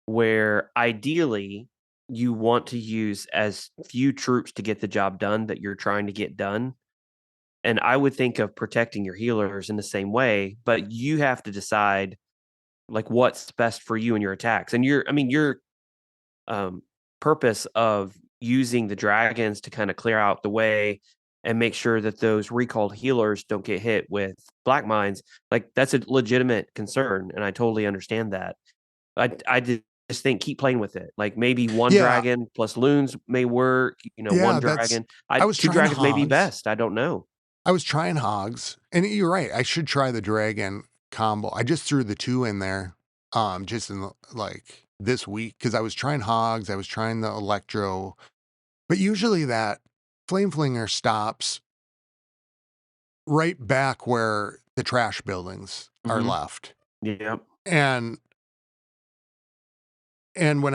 [SPEAKER 2] where ideally you want to use as few troops to get the job done that you're trying to get done. And I would think of protecting your healers in the same way, but you have to decide like what's best for you and your attacks. And your um, purpose of using the dragons to kind of clear out the way and make sure that those recalled healers don't get hit with black mines, like that's a legitimate concern, and I totally understand that. I just think keep playing with it. Like maybe one
[SPEAKER 1] Yeah.
[SPEAKER 2] dragon plus loons may work. One
[SPEAKER 1] Yeah.
[SPEAKER 2] dragon.
[SPEAKER 1] I
[SPEAKER 2] I
[SPEAKER 1] was
[SPEAKER 2] two
[SPEAKER 1] trying
[SPEAKER 2] dragons may be
[SPEAKER 1] hogs.
[SPEAKER 2] best. I don't know.
[SPEAKER 1] I was trying hogs. And you're right. I should try the dragon combo. I just threw the 2 in there, just in like this week because I was trying hogs. I was trying the electro. But usually that flame flinger stops right back where the trash buildings are
[SPEAKER 2] Mhm.
[SPEAKER 1] left.
[SPEAKER 2] Yep.
[SPEAKER 1] And when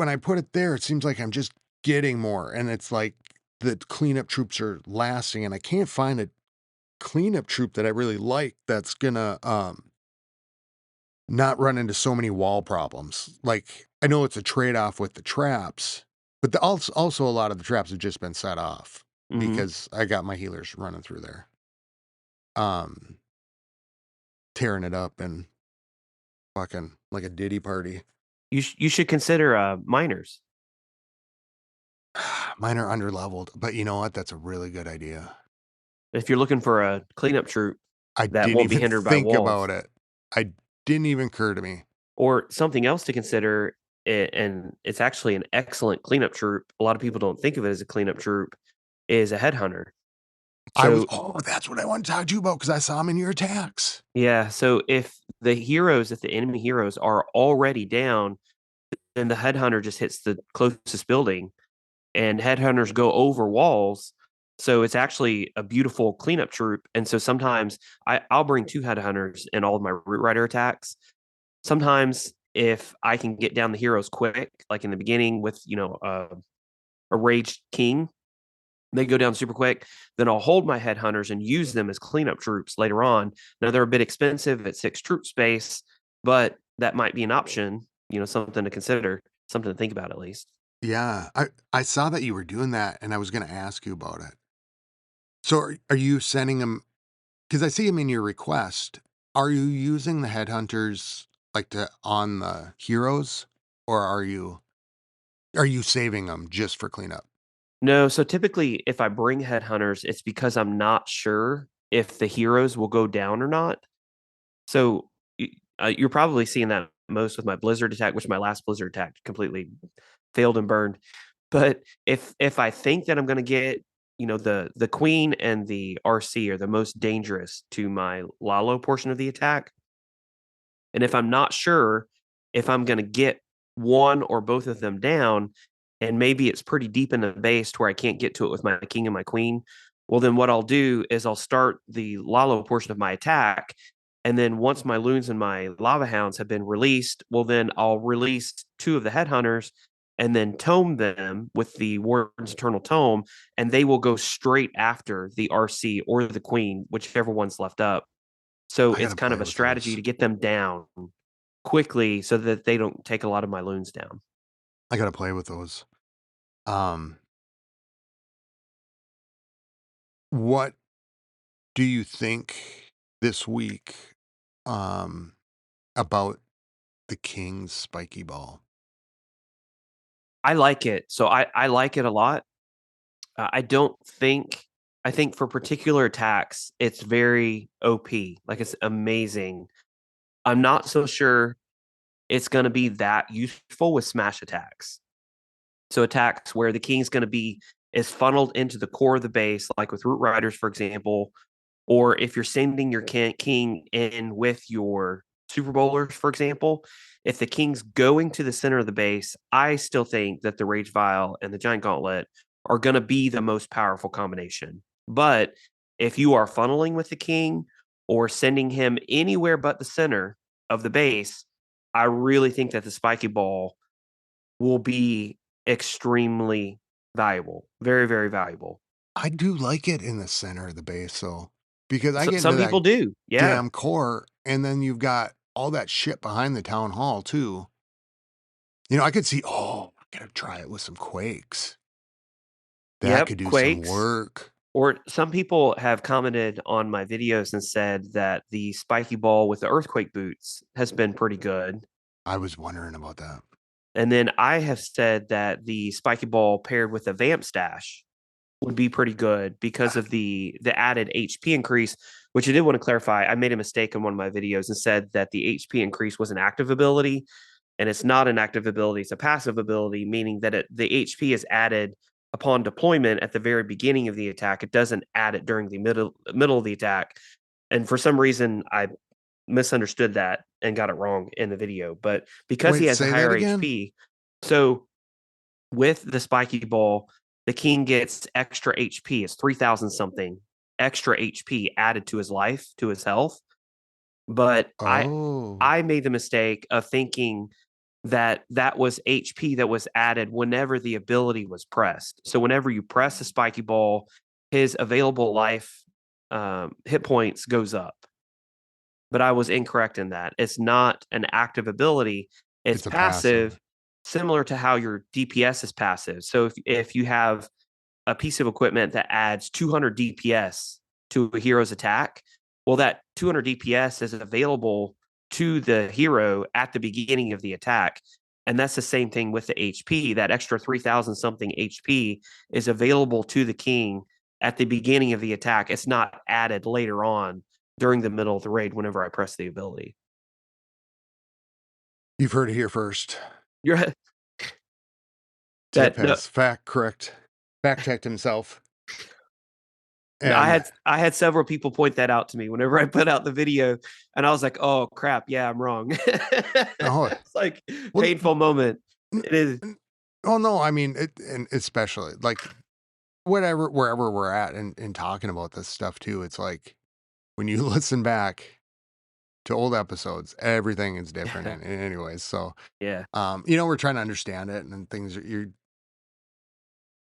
[SPEAKER 1] I put it there, it seems like I'm just getting more. And it's like the cleanup troops are lasting, and I can't find a cleanup troop that I really like that's gonna not run into so many wall problems. Like I know it's a trade-off with the traps, but also a lot of the traps have just been set off
[SPEAKER 2] Mhm.
[SPEAKER 1] because I got my healers running through there. Um, tearing it up and fucking like a Diddy party.
[SPEAKER 2] You should consider miners.
[SPEAKER 1] Mine are underleveled, but you know what? That's a really good idea.
[SPEAKER 2] If you're looking for a cleanup troop
[SPEAKER 1] I
[SPEAKER 2] that
[SPEAKER 1] didn't
[SPEAKER 2] won't be
[SPEAKER 1] even
[SPEAKER 2] hindered by
[SPEAKER 1] think
[SPEAKER 2] walls.
[SPEAKER 1] about it. I didn't even occur to me.
[SPEAKER 2] Or something else to consider, and it's actually an excellent cleanup troop. A lot of people don't think of it as a cleanup troop, is a headhunter. So
[SPEAKER 1] That's what I want to talk to you about because I saw him in your attacks.
[SPEAKER 2] yeah, so if the enemy heroes are already down, then the headhunter just hits the closest building, and headhunters go over walls. So it's actually a beautiful cleanup troop. And so sometimes I'll bring two headhunters in all of my root rider attacks. Sometimes if I can get down the heroes quick, like in the beginning with a raged king, they go down super quick. Then I'll hold my headhunters and use them as cleanup troops later on. Now they're a bit expensive at 6 troop space, but that might be an option. Something to consider, something to think about at least.
[SPEAKER 1] Yeah, I saw that you were doing that, and I was going to ask you about it. So are you sending him? Because I see him in your request. Are you using the headhunters like to on the heroes, or are you saving them just for cleanup?
[SPEAKER 2] No, so typically if I bring headhunters, it's because I'm not sure if the heroes will go down or not. So you're probably seeing that most with my blizzard attack, which my last blizzard attack completely failed and burned. But if I think that I'm going to get, the queen and the RC are the most dangerous to my Lalo portion of the attack, and if I'm not sure if I'm going to get one or both of them down, and maybe it's pretty deep in the base to where I can't get to it with my king and my queen, well, then what I'll do is I'll start the Lalo portion of my attack. And then once my loons and my lava hounds have been released, well, then I'll release two of the headhunters and then tome them with the Warden's Eternal Tome, and they will go straight after the RC or the queen, whichever one's left up. So
[SPEAKER 1] I got
[SPEAKER 2] it's
[SPEAKER 1] to
[SPEAKER 2] kind of
[SPEAKER 1] play
[SPEAKER 2] a
[SPEAKER 1] with
[SPEAKER 2] strategy
[SPEAKER 1] those.
[SPEAKER 2] to get them down quickly so that they don't take a lot of my loons down.
[SPEAKER 1] I got to play with those. Um, what do you think this week um, about the King's spiky ball?
[SPEAKER 2] I like it. So I like it a lot. I don't think I think for particular attacks, it's very OP. Like it's amazing. I'm not so sure it's going to be that useful with smash attacks. So attacks where the king's going to be is funneled into the core of the base, like with Root Riders, for example, or if you're sending your king in with your Super Bowlers, for example, if the king's going to the center of the base, I still think that the Rage Vial and the Giant Gauntlet are going to be the most powerful combination. But if you are funneling with the king or sending him anywhere but the center of the base, I really think that the Spiky Ball will be extremely valuable. Very, very valuable.
[SPEAKER 1] I do like it in the center of the base, though, because I
[SPEAKER 2] So,
[SPEAKER 1] get into
[SPEAKER 2] some
[SPEAKER 1] that
[SPEAKER 2] people do. Yeah.
[SPEAKER 1] damn core, and then you've got all that shit behind the town hall too. I could see. Oh, I gotta try it with some quakes. That
[SPEAKER 2] Yep.
[SPEAKER 1] could do some
[SPEAKER 2] Quakes.
[SPEAKER 1] work.
[SPEAKER 2] Or some people have commented on my videos and said that the spiky ball with the earthquake boots has been pretty good.
[SPEAKER 1] I was wondering about that.
[SPEAKER 2] And then I have said that the spiky ball paired with a vamp stash would be pretty good because of the added HP increase, which I did want to clarify. I made a mistake in one of my videos and said that the HP increase was an active ability, and it's not an active ability, it's a passive ability, meaning that the HP is added upon deployment at the very beginning of the attack. It doesn't add it during the middle of the attack. And for some reason I misunderstood that and got it wrong in the video. But because he
[SPEAKER 1] Wait,
[SPEAKER 2] has a
[SPEAKER 1] say that
[SPEAKER 2] higher
[SPEAKER 1] again?
[SPEAKER 2] HP, so with the spiky ball, the king gets extra HP. It's 3,000 something extra HP added to his life, to his health. But
[SPEAKER 1] Oh,
[SPEAKER 2] I made the mistake of thinking that that was HP that was added whenever the ability was pressed. So whenever you press the spiky ball, his available life hit points goes up. But I was incorrect in that. It's not an active ability. It's
[SPEAKER 1] it's a passive.
[SPEAKER 2] passive, similar to how your DPS is passive. So if you have a piece of equipment that adds 200 DPS to a hero's attack, Well, that 200 DPS is available to the hero at the beginning of the attack. And that's the same thing with the HP. That extra 3,000 something HP is available to the king at the beginning of the attack. It's not added later on during the middle of the raid whenever I press the ability.
[SPEAKER 1] You've heard it here first.
[SPEAKER 2] You're
[SPEAKER 1] Tip
[SPEAKER 2] that no,
[SPEAKER 1] has fact checked himself. And
[SPEAKER 2] I had several people point that out to me whenever I put out the video, and I was like, "Oh crap, yeah, I'm wrong."
[SPEAKER 1] oh,
[SPEAKER 2] It's like
[SPEAKER 1] well,
[SPEAKER 2] painful moment.
[SPEAKER 1] n-
[SPEAKER 2] It is.
[SPEAKER 1] oh no, I mean it, and especially like wherever we're at and talking about this stuff too. It's like when you listen back to old episodes, everything is different in anyways. So,
[SPEAKER 2] Yeah.
[SPEAKER 1] we're trying to understand it and things you're,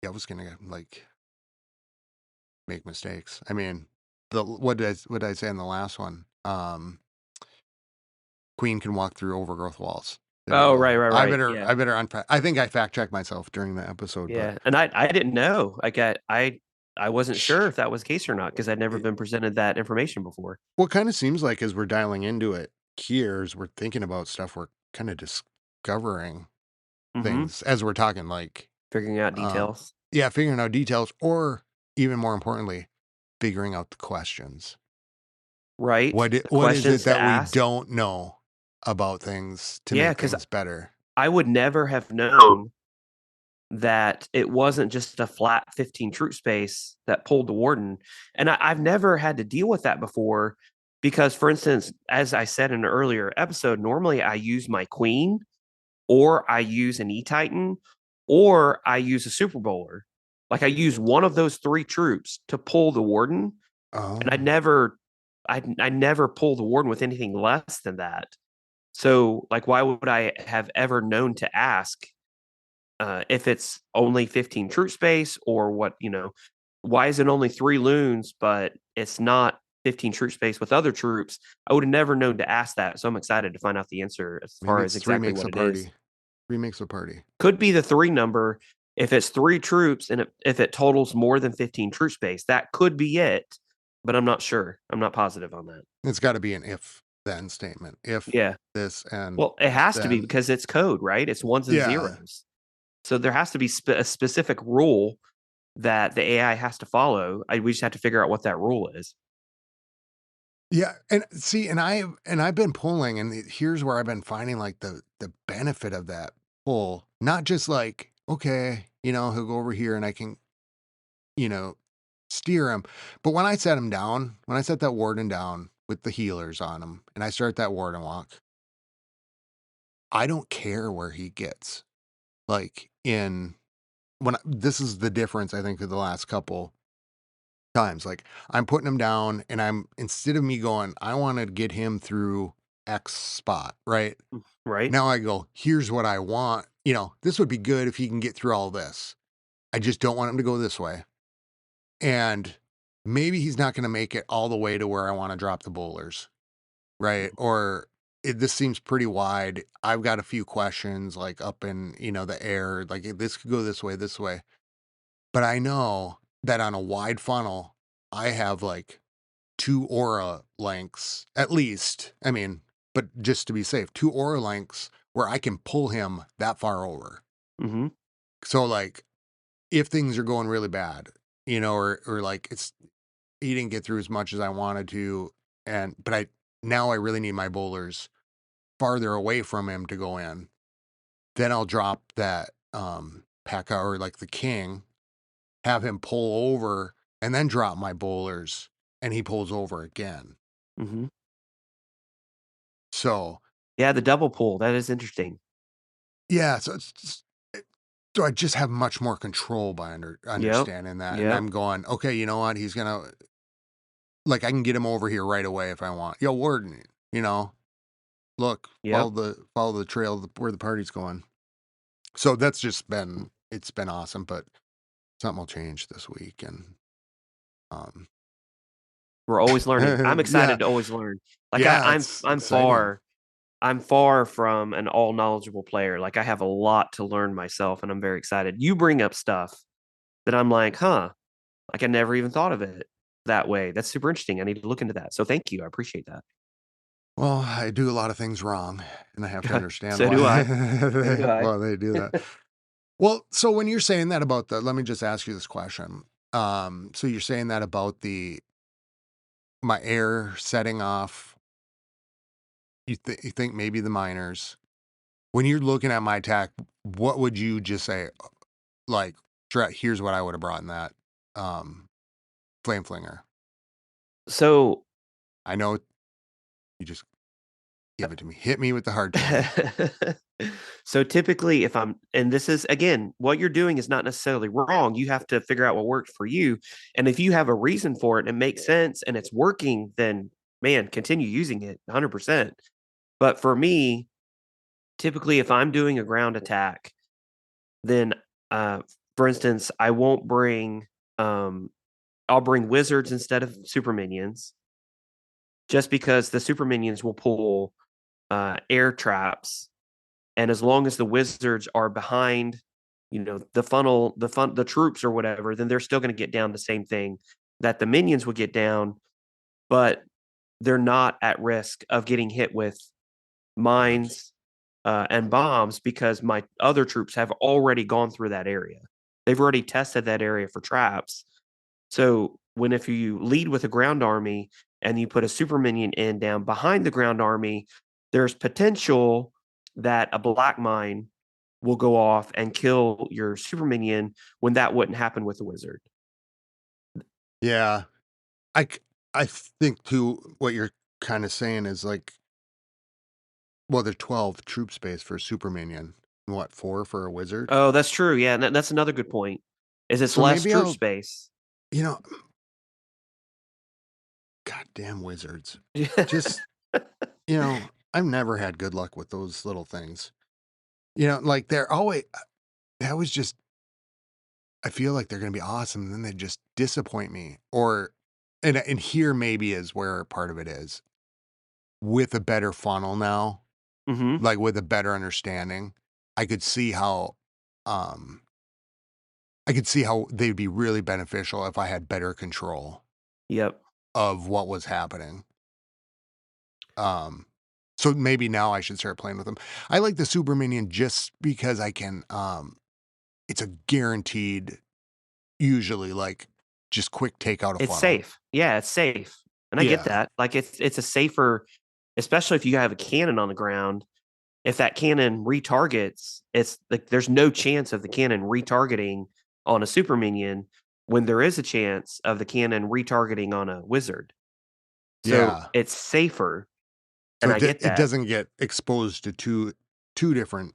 [SPEAKER 1] yeah, I was gonna like make mistakes. I mean, what did I say in the last one? Queen can walk through overgrowth walls. There we
[SPEAKER 2] Oh,
[SPEAKER 1] go.
[SPEAKER 2] right, right, right. Yeah.
[SPEAKER 1] I better unfact. I think I fact checked myself during the episode, but
[SPEAKER 2] Yeah. And I didn't know. Like I wasn't sure if that was the case or not because I'd never
[SPEAKER 1] it,
[SPEAKER 2] been presented that information before.
[SPEAKER 1] what kind of seems like as we're dialing into it here, as we're thinking about stuff, we're kind of discovering
[SPEAKER 2] Mm-hmm.
[SPEAKER 1] things as we're talking, like,
[SPEAKER 2] Figuring out
[SPEAKER 1] um,
[SPEAKER 2] details.
[SPEAKER 1] yeah, figuring out details, or even more importantly, figuring out the questions.
[SPEAKER 2] Right. The
[SPEAKER 1] What is it
[SPEAKER 2] questions to
[SPEAKER 1] that we
[SPEAKER 2] ask.
[SPEAKER 1] don't know about things to
[SPEAKER 2] Yeah,
[SPEAKER 1] make
[SPEAKER 2] because
[SPEAKER 1] things better?
[SPEAKER 2] I would never have known that it wasn't just a flat 15 troop space that pulled the warden. And I've never had to deal with that before because, for instance, as I said in an earlier episode, normally I use my queen or I use an E Titan or I use a Super Bowler. Like I use one of those three troops to pull the warden, and
[SPEAKER 1] Oh,
[SPEAKER 2] I never pull the warden with anything less than that. So, like, why would I have ever known to ask if it's only 15 troop space or what, why is it only three loons, but it's not 15 troop space with other troops? I would have never known to ask that. So I'm excited to find out the answer as far
[SPEAKER 1] maybe
[SPEAKER 2] as
[SPEAKER 1] it's three
[SPEAKER 2] exactly
[SPEAKER 1] makes
[SPEAKER 2] what
[SPEAKER 1] a
[SPEAKER 2] it is.
[SPEAKER 1] party. Three makes a party.
[SPEAKER 2] Could be the three number. If it's three troops and if it totals more than 15 troop space, that could be it, but I'm not sure. I'm not positive on that.
[SPEAKER 1] It's got to be an if then statement. If
[SPEAKER 2] Yeah.
[SPEAKER 1] this and
[SPEAKER 2] Well, it has to be
[SPEAKER 1] then,
[SPEAKER 2] because it's code, right? It's ones and
[SPEAKER 1] yeah,
[SPEAKER 2] zeros. So there has to be a specific rule that the AI has to follow. We just have to figure out what that rule is.
[SPEAKER 1] yeah. And see, I've been pulling, and here's where I've been finding like the benefit of that pull. Not just like, okay, he'll go over here and I can, you know, steer him. But when I set him down, when I set that warden down with the healers on him, and I start that warden walk, I don't care where he gets. Like this is the difference I think of the last couple times. Like I'm putting him down, and I'm instead of me going, I want to get him through X spot, right?
[SPEAKER 2] Right?
[SPEAKER 1] Now I go, here's what I want. This would be good if he can get through all this. I just don't want him to go this way. And maybe he's not going to make it all the way to where I want to drop the bowlers, right? Or this seems pretty wide. I've got a few questions like up in, the air, like this could go this way. But I know that on a wide funnel, I have like two aura lengths at least. I mean, but just to be safe, two aura lengths where I can pull him that far over.
[SPEAKER 2] Mm-hmm.
[SPEAKER 1] So like if things are going really bad, or like he didn't get through as much as I wanted to, but I really need my bowlers farther away from him to go in. Then I'll drop that Pekka or like the king, have him pull over, and then drop my bowlers, and he pulls over again.
[SPEAKER 2] Mm-hmm.
[SPEAKER 1] So
[SPEAKER 2] Yeah, the double pull. That is interesting.
[SPEAKER 1] yeah, so I just have much more control by
[SPEAKER 2] Yep.
[SPEAKER 1] understanding that, and
[SPEAKER 2] Yep.
[SPEAKER 1] I'm going, okay, you know what? He's gonna like I can get him over here right away if I want. Yo, Warden, look,
[SPEAKER 2] Yep.
[SPEAKER 1] follow the trail where the party's going. So that's just it's been awesome, but something will change this week, and um,
[SPEAKER 2] We're always learning. I'm
[SPEAKER 1] yeah,
[SPEAKER 2] excited to always learn. Like
[SPEAKER 1] yeah, it's exciting.
[SPEAKER 2] I'm far from an all knowledgeable player. Like I have a lot to learn myself, and I'm very excited. You bring up stuff that I'm like, huh, like I never even thought of it. that way. That's super interesting. I need to look into that. So thank you. I appreciate that.
[SPEAKER 1] Well, I do a lot of things wrong, and I have to understand
[SPEAKER 2] So do
[SPEAKER 1] why
[SPEAKER 2] I. So do I.
[SPEAKER 1] they do that. Well, so when you're saying that about let me just ask you this question. So you're saying that about my air setting off, you think maybe the miners. When you're looking at my attack, what would you just say, like, here's what I would have brought in that, um, flame flinger?
[SPEAKER 2] So
[SPEAKER 1] I know you just give it to me. Hit me with the hard truth.
[SPEAKER 2] so typically if I'm and this is again, what you're doing is not necessarily wrong. You have to figure out what works for you. And if you have a reason for it and it makes sense and it's working, then man, continue using it 100%. But for me, typically if I'm doing a ground attack, then uh for instance, I won't bring um I'll bring wizards instead of super minions just because the super minions will pull air traps. And as long as the wizards are behind, the funnel, the troops or whatever, then they're still going to get down the same thing that the minions would get down, but they're not at risk of getting hit with
[SPEAKER 1] Bombs.
[SPEAKER 2] mines and bombs because my other troops have already gone through that area. They've already tested that area for traps. So if you lead with a ground army and you put a super minion in down behind the ground army, there's potential that a black mine will go off and kill your super minion when that wouldn't happen with a wizard.
[SPEAKER 1] Yeah. I c I think too, what you're kinda saying is, like, well, there's 12 troop space for a super minion. And what, 4 for a wizard?
[SPEAKER 2] Oh, that's true. Yeah, and that's another good point. Is it's
[SPEAKER 1] So
[SPEAKER 2] less
[SPEAKER 1] maybe
[SPEAKER 2] troop
[SPEAKER 1] I'll
[SPEAKER 2] space.
[SPEAKER 1] you know, goddamn wizards. Just I've never had good luck with those little things. Like, they're always they always just I feel like they're gonna be awesome, and then they just disappoint me, and here maybe is where part of it is. With a better funnel now,
[SPEAKER 2] Mhm.
[SPEAKER 1] like, with a better understanding, I could see how, um I could see how they'd be really beneficial if I had better control
[SPEAKER 2] Yep.
[SPEAKER 1] of what was happening. Um, so maybe now I should start playing with them. I like the Super Minion just because I can, it's a guaranteed, usually, like, just quick take out a
[SPEAKER 2] It's
[SPEAKER 1] funnel.
[SPEAKER 2] safe. Yeah, it's safe. And I get
[SPEAKER 1] Yeah.
[SPEAKER 2] that. Like it's a safer, especially if you have a cannon on the ground. If that cannon retargets, it's like there's no chance of the cannon retargeting on a super minion when there is a chance of the cannon retargeting on a wizard. So
[SPEAKER 1] Yeah.
[SPEAKER 2] it's safer,
[SPEAKER 1] So
[SPEAKER 2] and I get
[SPEAKER 1] it
[SPEAKER 2] that.
[SPEAKER 1] doesn't get exposed to two different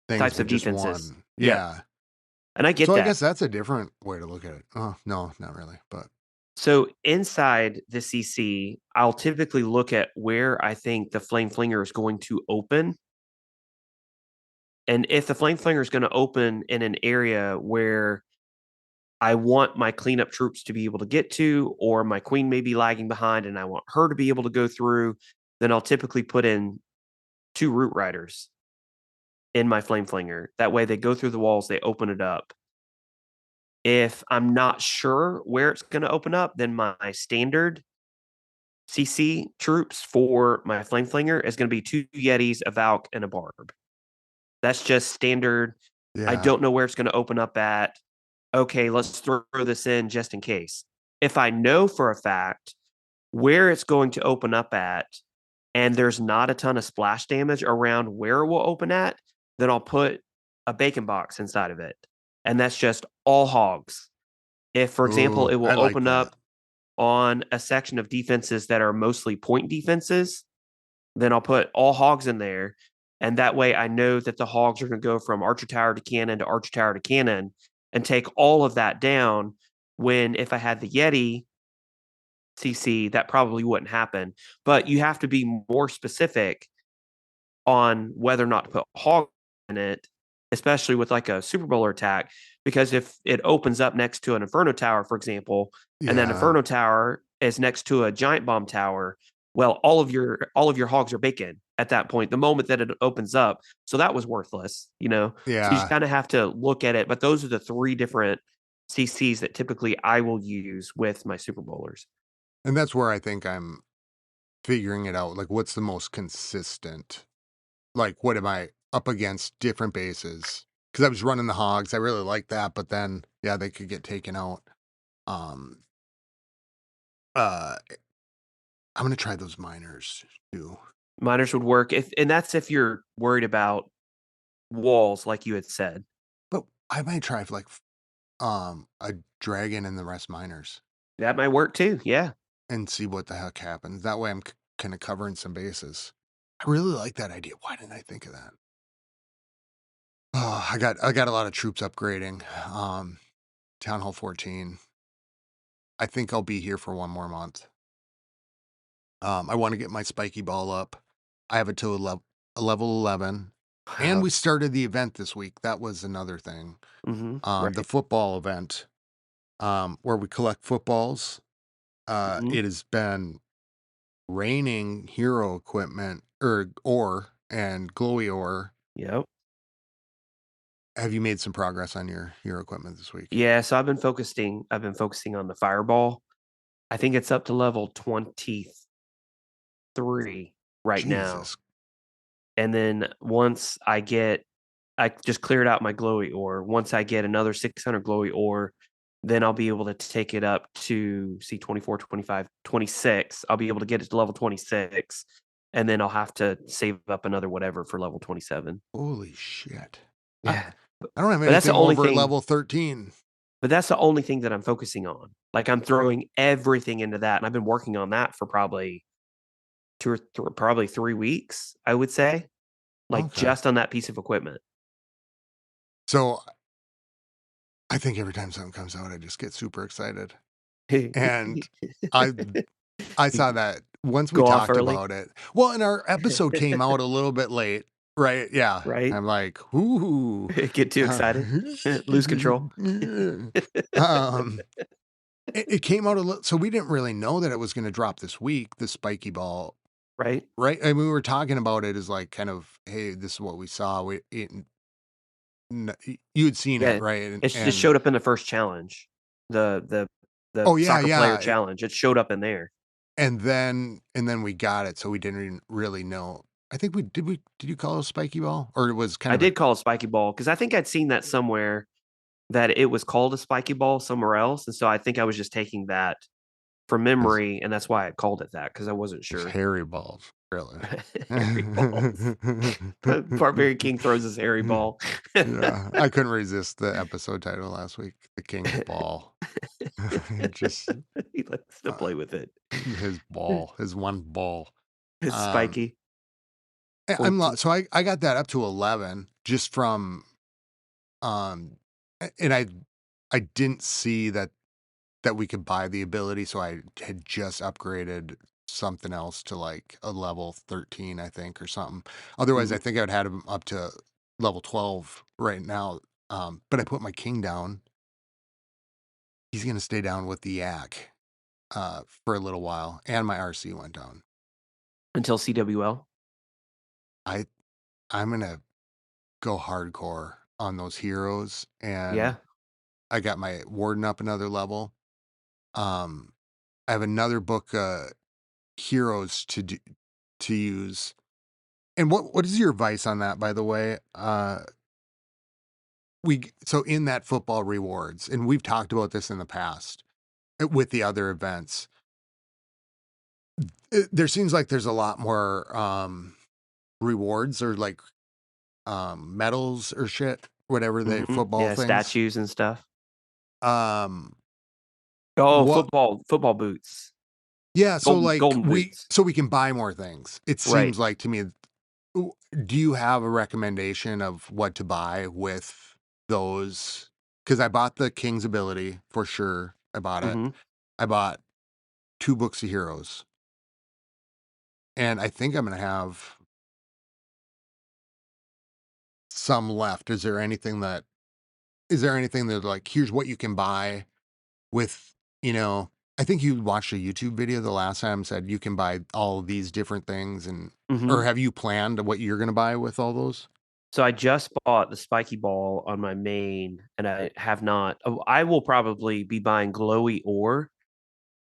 [SPEAKER 1] things
[SPEAKER 2] Types
[SPEAKER 1] with
[SPEAKER 2] of
[SPEAKER 1] just
[SPEAKER 2] defenses.
[SPEAKER 1] one.
[SPEAKER 2] Yep,
[SPEAKER 1] Yeah.
[SPEAKER 2] and I get
[SPEAKER 1] So I
[SPEAKER 2] that.
[SPEAKER 1] guess that's a different way to look at it. Oh, no, not really, but
[SPEAKER 2] So inside the CC, I'll typically look at where I think the flame flinger is going to open. And if the flame flinger is going to open in an area where I want my cleanup troops to be able to get to, or my queen may be lagging behind and I want her to be able to go through, then I'll typically put in 2 root riders in my flame flinger. That way they go through the walls, they open it up. If I'm not sure where it's going to open up, then my standard CC troops for my flame flinger is going to be 2 Yetis, a Valk, and a Barb. That's just standard. I
[SPEAKER 1] yeah.
[SPEAKER 2] don't know where it's going to open up at. Okay, let's throw this in just in case. If I know for a fact where it's going to open up at and there's not a ton of splash damage around where it will open at, then I'll put a bacon box inside of it. And that's just all hogs. If, for example,
[SPEAKER 1] Ooh,
[SPEAKER 2] it
[SPEAKER 1] I
[SPEAKER 2] will
[SPEAKER 1] like
[SPEAKER 2] open
[SPEAKER 1] that.
[SPEAKER 2] up on a section of defenses that are mostly point defenses, then I'll put all hogs in there. And that way I know that the hogs are going to go from archer tower to cannon to archer tower to cannon and take all of that down. When if I had the Yeti CC, that probably wouldn't happen. But you have to be more specific on whether or not to put hog in it, especially with like a Super Bowler attack. Because if it opens up next to an Inferno Tower, for example, and then
[SPEAKER 1] Yeah.
[SPEAKER 2] Inferno Tower is next to a Giant Bomb Tower, well, all of your hogs are bacon at that point. The moment that it opens up, so that was worthless. So you just
[SPEAKER 1] Yeah.
[SPEAKER 2] kind of have to look at it. But those are the 3 different CCs that typically I will use with my Super Bowlers.
[SPEAKER 1] And that's where I think I'm figuring it out. Like, what's the most consistent? Like, what am I up against different bases? Because I was running the hogs. I really like that, but then yeah, they could get taken out. Um, uh, I'm gonna try those miners too.
[SPEAKER 2] Miners would work if and that's if you're worried about walls, like you had said.
[SPEAKER 1] But I might try for like a dragon and the rest miners
[SPEAKER 2] That might work too, yeah.
[SPEAKER 1] and see what the heck happens. That way, I'm kind of covering some bases. I really like that idea. Why didn't I think of that? Oh, I got a lot of troops upgrading. Town Hall 14. I think I'll be here for one more month. I want to get my spiky ball up. I have it to a level 11. And we started the event this week. That was another thing.
[SPEAKER 2] Mhm,
[SPEAKER 1] The
[SPEAKER 2] right,
[SPEAKER 1] football event, where we collect footballs.
[SPEAKER 2] mhm,
[SPEAKER 1] It has been raining hero equipment or ore and glowy ore.
[SPEAKER 2] yep.
[SPEAKER 1] Have you made some progress on your hero equipment this week?
[SPEAKER 2] Yeah, so I've been focusing on the Fireball. I think it's up to level 23 right now,
[SPEAKER 1] Jesus.
[SPEAKER 2] and then once I just cleared out my glowy ore. Once I get another 600 glowy ore, then I'll be able to take it up to see 24, 25, 26. I'll be able to get it to level 26, and then I'll have to save up another whatever for level 27.
[SPEAKER 1] Holy shit. I,
[SPEAKER 2] Yeah,
[SPEAKER 1] I don't have
[SPEAKER 2] but that's the
[SPEAKER 1] anything
[SPEAKER 2] only
[SPEAKER 1] over
[SPEAKER 2] thing
[SPEAKER 1] level 13.
[SPEAKER 2] but that's the only thing that I'm focusing on. Like, I'm throwing everything into that, and I've been working on that for probably 2 or probably 3 weeks, I would say, like,
[SPEAKER 1] Okay.
[SPEAKER 2] just on that piece of equipment.
[SPEAKER 1] So I think every time something comes out, I just get super excited. And I I saw that once we
[SPEAKER 2] Go off
[SPEAKER 1] talked
[SPEAKER 2] early,
[SPEAKER 1] about it. Well, and our episode came out a little bit late, right? Yeah.
[SPEAKER 2] right?
[SPEAKER 1] I'm like, "Ooh."
[SPEAKER 2] Get too excited, lose control.
[SPEAKER 1] Um, it came out a little, so we didn't really know that it was gonna drop this week, the spiky ball,
[SPEAKER 2] Right?
[SPEAKER 1] right? And we were talking about it as like kind of, "Hey, this is what we saw." You had seen it,
[SPEAKER 2] Yeah,
[SPEAKER 1] right?
[SPEAKER 2] it just showed up in the first challenge, the
[SPEAKER 1] Oh, yeah,
[SPEAKER 2] soccer player
[SPEAKER 1] yeah.
[SPEAKER 2] challenge, it showed up in there.
[SPEAKER 1] And then we got it, so we didn't even really know. I think did you call it a spiky ball? Or it was kind
[SPEAKER 2] I
[SPEAKER 1] of a
[SPEAKER 2] did call it spiky ball because I think I'd seen that somewhere that it was called a spiky ball somewhere else, and so I think I was just taking that from
[SPEAKER 1] his
[SPEAKER 2] memory, and that's why I called it that because I wasn't
[SPEAKER 1] his
[SPEAKER 2] sure.
[SPEAKER 1] hairy balls, really.
[SPEAKER 2] Hairy balls. Barbarian King throws his hairy ball.
[SPEAKER 1] Yeah, I couldn't resist the episode title last week, The King's Ball. It just,
[SPEAKER 2] He likes to
[SPEAKER 1] uh,
[SPEAKER 2] play with it.
[SPEAKER 1] his ball, his one ball.
[SPEAKER 2] It's
[SPEAKER 1] Um,
[SPEAKER 2] spiky.
[SPEAKER 1] I'm
[SPEAKER 2] 14.
[SPEAKER 1] not, so I got that up to 11 just from, and I didn't see that we could buy the ability, so I had just upgraded something else to, like, a level 13, I think, or something. Otherwise, I
[SPEAKER 2] Mhm.
[SPEAKER 1] think I'd had him up to level 12 right now, but I put my king down. He's gonna stay down with the yak, for a little while, and my RC went down.
[SPEAKER 2] Until CWL?
[SPEAKER 1] I I'm gonna go hardcore on those heroes, and
[SPEAKER 2] Yeah.
[SPEAKER 1] I got my warden up another level. Um, I have another book, heroes to use. And what is your advice on that, by the way? So in that football rewards, and we've talked about this in the past, with the other events. There seems like there's a lot more rewards or like medals or shit, whatever the
[SPEAKER 2] Mhm.
[SPEAKER 1] football
[SPEAKER 2] Yeah,
[SPEAKER 1] things.
[SPEAKER 2] statues and stuff.
[SPEAKER 1] Um,
[SPEAKER 2] Oh,
[SPEAKER 1] what?
[SPEAKER 2] football boots.
[SPEAKER 1] Yeah. So like
[SPEAKER 2] Golden boots.
[SPEAKER 1] we can buy more things. It
[SPEAKER 2] Right.
[SPEAKER 1] seems like to me. Do you have a recommendation of what to buy with those? Because I bought the King's Ability for sure. I bought it.
[SPEAKER 2] Mhm.
[SPEAKER 1] I bought 2 books of heroes, and I think I'm gonna have some left. Is there anything that, like, here's what you can buy with, you know I think you watched a YouTube video the last time, said you can buy all these different things, or
[SPEAKER 2] Mhm.
[SPEAKER 1] have you planned what you're gonna buy with all those?
[SPEAKER 2] So I just bought the spiky ball on my main, and I have not. I will probably be buying glowy ore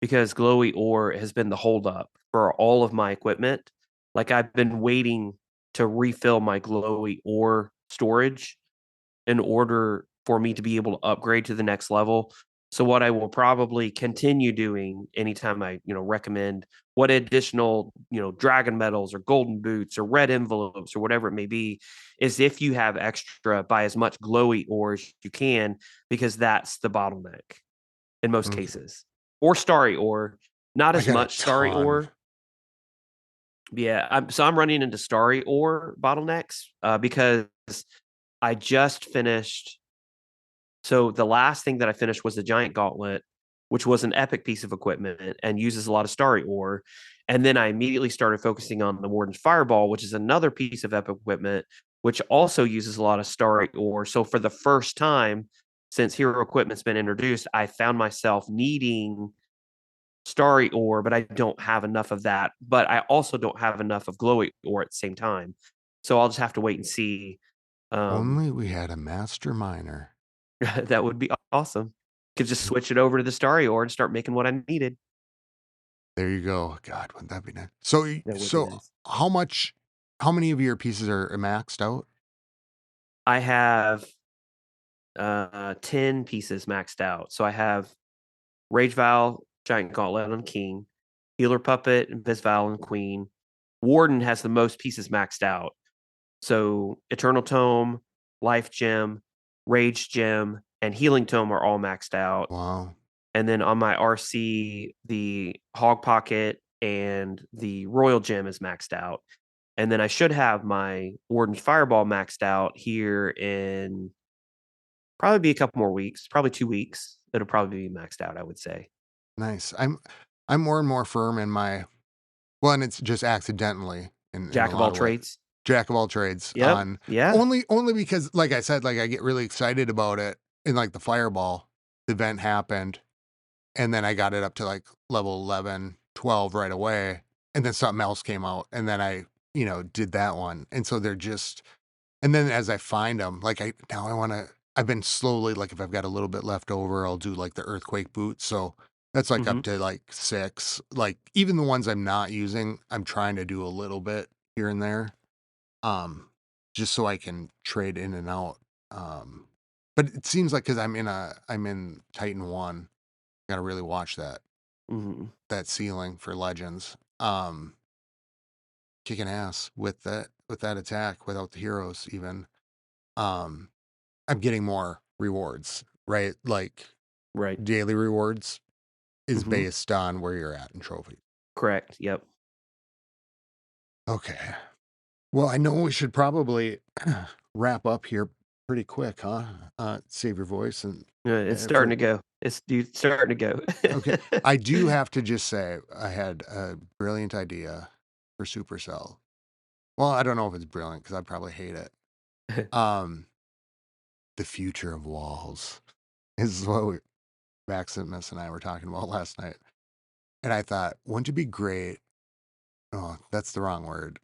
[SPEAKER 2] because glowy ore has been the holdup for all of my equipment. Like I've been waiting to refill my glowy ore storage in order for me to be able to upgrade to the next level. So what I will probably continue doing anytime I, recommend what additional, dragon medals or golden boots or red envelopes or whatever it may be, is if you have extra, buy as much glowy ore as you can, because that's the bottleneck in most
[SPEAKER 1] Okay.
[SPEAKER 2] cases. Or starry ore, not
[SPEAKER 1] I
[SPEAKER 2] as
[SPEAKER 1] got a
[SPEAKER 2] much starry
[SPEAKER 1] ton.
[SPEAKER 2] ore. Yeah, I'm running into starry ore bottlenecks because I just finished. So the last thing that I finished was the giant gauntlet, which was an epic piece of equipment and uses a lot of starry ore. And then I immediately started focusing on the Warden's Fireball, which is another piece of epic equipment, which also uses a lot of starry ore. So for the first time since hero equipment's been introduced, I found myself needing starry ore, but I don't have enough of that. But I also don't have enough of glowy ore at the same time. So I'll just have to wait and see. Um,
[SPEAKER 1] Only we had a master miner.
[SPEAKER 2] that would be awesome. Could just switch it over to the starry ore and start making what I needed.
[SPEAKER 1] There you go. God, wouldn't that be nice? So,
[SPEAKER 2] That would be
[SPEAKER 1] so
[SPEAKER 2] nice.
[SPEAKER 1] how much, how many of your pieces are maxed out?
[SPEAKER 2] I have 10 pieces maxed out. So I have Rage Val, Giant Gauntlet on King, Healer Puppet, and Val and Queen. Warden has the most pieces maxed out. So Eternal Tome, Life Gem, Rage Gem, and Healing Tome are all maxed out.
[SPEAKER 1] Wow.
[SPEAKER 2] And then on my RC, the Hog Pocket and the Royal Gem is maxed out. And then I should have my Warden's Fireball maxed out here in probably be a couple more weeks, probably 2 weeks. It'll probably be maxed out, I would say.
[SPEAKER 1] Nice. I'm more and more firm in my, well, and it's just accidentally in a
[SPEAKER 2] Jack of all
[SPEAKER 1] lot of ways.
[SPEAKER 2] trades.
[SPEAKER 1] Jack of all trades
[SPEAKER 2] Yep.
[SPEAKER 1] on
[SPEAKER 2] Yeah.
[SPEAKER 1] only because like I said, like I get really excited about it and like the fireball event happened and then I got it up to like level 11, 12 right away and then something else came out and then I, did that one. And so they're just, and then as I find them, like now I want to, I've been slowly, like if I've got a little bit left over, I'll do like the earthquake boots. So that's like
[SPEAKER 2] Hmm.
[SPEAKER 1] up to like 6, like even the ones I'm not using, I'm trying to do a little bit here and there. Um, just so I can trade in and out. Um, but it seems like, cause I'm in Titan 1, gotta really watch
[SPEAKER 2] Hmm.
[SPEAKER 1] that ceiling for legends. Kicking ass with that attack without the heroes even. Um, I'm getting more rewards, right? Like
[SPEAKER 2] Right.
[SPEAKER 1] daily rewards is
[SPEAKER 2] Hmm.
[SPEAKER 1] based on where you're at in trophy.
[SPEAKER 2] Correct. Yep.
[SPEAKER 1] Okay. Well, I know we should probably wrap up here pretty quick, huh? Save your voice and
[SPEAKER 2] It's starting
[SPEAKER 1] for
[SPEAKER 2] to go. It's dude starting to
[SPEAKER 1] okay.
[SPEAKER 2] go.
[SPEAKER 1] I do have to just say I had a brilliant idea for Supercell. Well, I don't know if it's brilliant because I'd probably hate it. Um, the future of walls is what Maximus and I were talking about last night. And I thought, wouldn't it be great? Oh, that's the wrong word.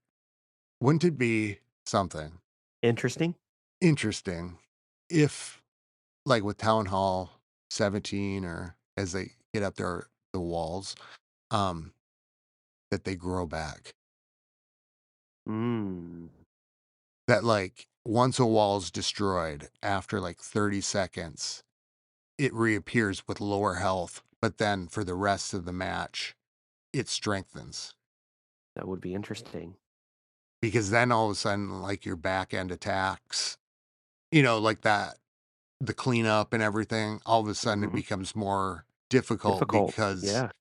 [SPEAKER 1] Wouldn't it be something
[SPEAKER 2] Interesting.
[SPEAKER 1] interesting if, like with Town Hall 17, or as they get up there, the walls, um, that they grow back?
[SPEAKER 2] Mm,
[SPEAKER 1] That, like, once a wall's destroyed, after like 30 seconds, it reappears with lower health, but then for the rest of the match, it strengthens.
[SPEAKER 2] that would be interesting.
[SPEAKER 1] Because then all of a sudden, like your back end attacks, like that, the cleanup and everything, all of a sudden it
[SPEAKER 2] Hmm.
[SPEAKER 1] becomes more difficult
[SPEAKER 2] Difficult.
[SPEAKER 1] because
[SPEAKER 2] Yeah.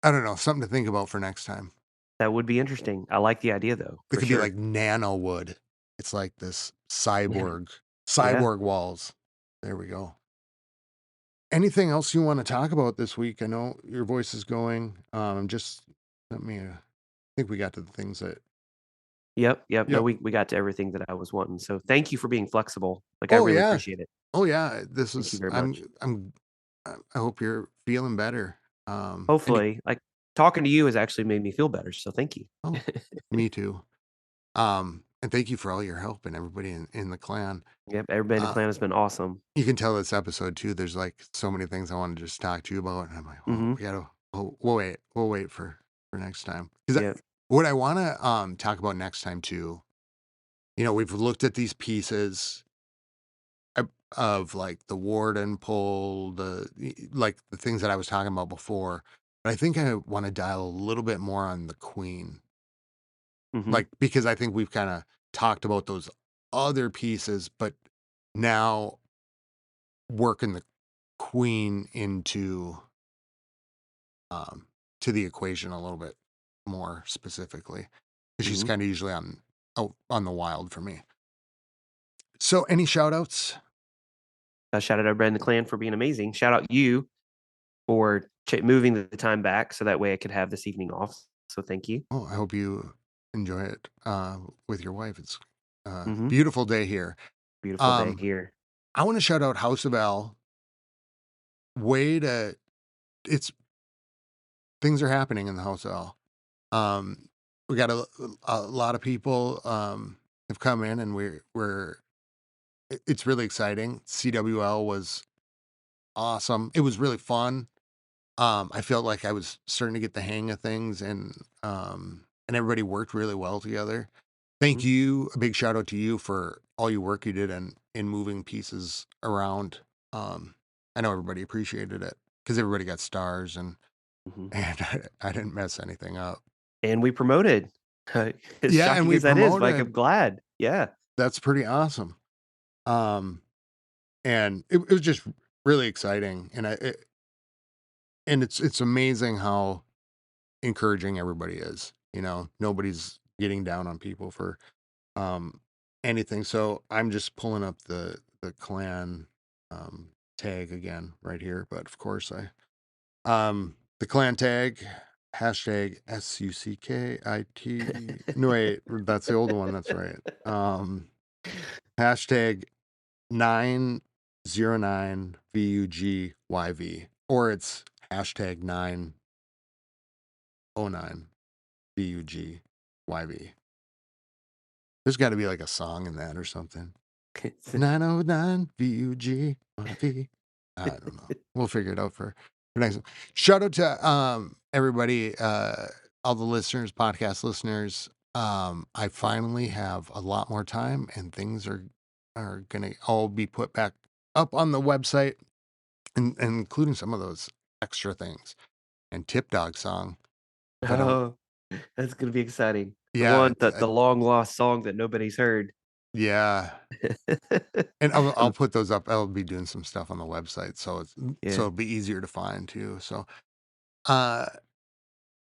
[SPEAKER 1] I don't know, something to think about for next time.
[SPEAKER 2] That would be interesting. I like the idea though,
[SPEAKER 1] It
[SPEAKER 2] for
[SPEAKER 1] could be
[SPEAKER 2] sure.
[SPEAKER 1] like nano wood. It's like this cyborg,
[SPEAKER 2] Yeah.
[SPEAKER 1] cyborg walls. There we go. Anything else you want to talk about this week? I know your voice is going. Just let me. I think we got to the things that.
[SPEAKER 2] Yep. Yep. No,
[SPEAKER 1] Yep.
[SPEAKER 2] we got to everything that I was wanting. So thank you for being flexible. Like I
[SPEAKER 1] Oh
[SPEAKER 2] really
[SPEAKER 1] yeah.
[SPEAKER 2] appreciate it.
[SPEAKER 1] Oh yeah. This
[SPEAKER 2] Thank you
[SPEAKER 1] is.
[SPEAKER 2] very much.
[SPEAKER 1] I hope you're feeling better. Any.
[SPEAKER 2] Hopefully, like talking to you has actually made me feel better. So thank you.
[SPEAKER 1] Oh, me too. And thank you for all your help and everybody in the clan.
[SPEAKER 2] Yep, everybody in the
[SPEAKER 1] Uh,
[SPEAKER 2] clan has been awesome.
[SPEAKER 1] you can tell this episode too. There's like so many things I wanted to just talk to you about, and I'm like, well,
[SPEAKER 2] Mhm.
[SPEAKER 1] we gotta. We'll wait for next time. Because
[SPEAKER 2] Yep.
[SPEAKER 1] what I want to talk about next time too. We've looked at these pieces of like the Warden pull, like the things that I was talking about before. But I think I want to dial a little bit more on the Queen,
[SPEAKER 2] Mhm.
[SPEAKER 1] like because I think we've kind of talked about those other pieces, but now working the Queen into um to the equation a little bit more specifically, because she's
[SPEAKER 2] Mhm.
[SPEAKER 1] kind of usually on the wild for me. So any shout outs?
[SPEAKER 2] Shout out everybody in the clan for being amazing. Shout out you for moving the time back so that way I could have this evening off. So thank you.
[SPEAKER 1] Oh, I hope you enjoy it with your wife. It's a
[SPEAKER 2] Mhm.
[SPEAKER 1] beautiful day here.
[SPEAKER 2] Beautiful day
[SPEAKER 1] Um,
[SPEAKER 2] here.
[SPEAKER 1] I want to shout out House of L. Way to it's Things are happening in the House of L. Um, we got a lot of people have come in, and it's really exciting. CWL was awesome. It was really fun. I felt like I was starting to get the hang of things, and everybody worked really well together. Thank
[SPEAKER 2] Mhm.
[SPEAKER 1] you. A big shout out to you for all your work you did in moving pieces around. I know everybody appreciated it because everybody got stars, and
[SPEAKER 2] Mhm.
[SPEAKER 1] and I didn't mess anything up.
[SPEAKER 2] And we promoted. As
[SPEAKER 1] Yeah, and
[SPEAKER 2] shocking
[SPEAKER 1] we
[SPEAKER 2] as that is, Mike, I'm
[SPEAKER 1] promoted.
[SPEAKER 2] glad. Yeah.
[SPEAKER 1] That's pretty awesome. Um, and it was just really exciting, and it's amazing how encouraging everybody is. Nobody's getting down on people for um anything. So I'm just pulling up the clan tag again right here, but of course the clan tag hashtag SUCKIT. No, wait, that's the old one. That's right. Hashtag 909 VUGYV, or it's hashtag 909 VUGYV. There's got to be like a song in that or something. 909 VUGYV. I don't know. We'll figure it out for next one. Shout out to everybody, all the listeners, podcast listeners. I finally have a lot more time, and things are gonna all be put back up on the website, and including some of those extra things. And Tip Dog song that I'm
[SPEAKER 2] Oh, that's gonna be exciting. The
[SPEAKER 1] yeah,
[SPEAKER 2] one that the long lost song that nobody's heard.
[SPEAKER 1] yeah. And I'll put those up. I'll be doing some stuff on the website, so
[SPEAKER 2] Yeah.
[SPEAKER 1] it'll be easier to find too. So, uh,
[SPEAKER 2] I'm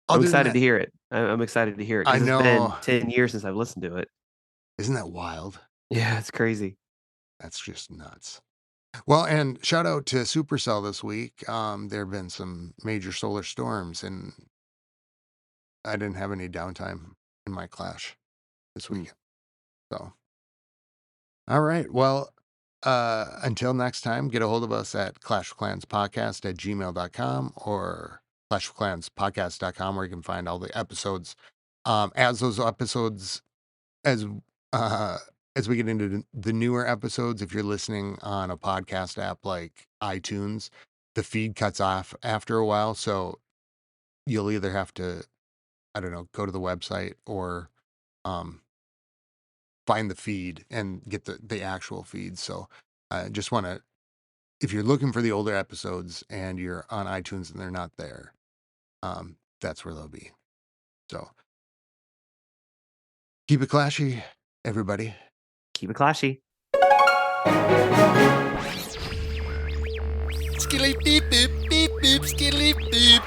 [SPEAKER 1] other than
[SPEAKER 2] excited
[SPEAKER 1] that,
[SPEAKER 2] to hear it. I'm excited to hear it
[SPEAKER 1] I
[SPEAKER 2] because 'cause it's been
[SPEAKER 1] know,
[SPEAKER 2] 10 years since I've listened to it.
[SPEAKER 1] isn't that wild?
[SPEAKER 2] Yeah, it's crazy.
[SPEAKER 1] That's just nuts. Well, and shout out to Supercell this week. There have been some major solar storms, and I didn't have any downtime in my clash this
[SPEAKER 2] Mm.
[SPEAKER 1] weekend. So, all right. Well, until next time, get a hold of us at clashofclanspodcast@gmail.com or clashofclanspodcast.com, where you can find all the episodes. As those episodes, as uh, as we get into the newer episodes, if you're listening on a podcast app like iTunes, the feed cuts off after a while. So you'll either have to, I don't know, go to the website or um, find the feed and get the actual feed. So I just want to, if you're looking for the older episodes and you're on iTunes and they're not there, that's where they'll be. So keep it clashy, everybody.
[SPEAKER 2] Keep it clashy.
[SPEAKER 3] Skilly beep beep beep beep skilly beep.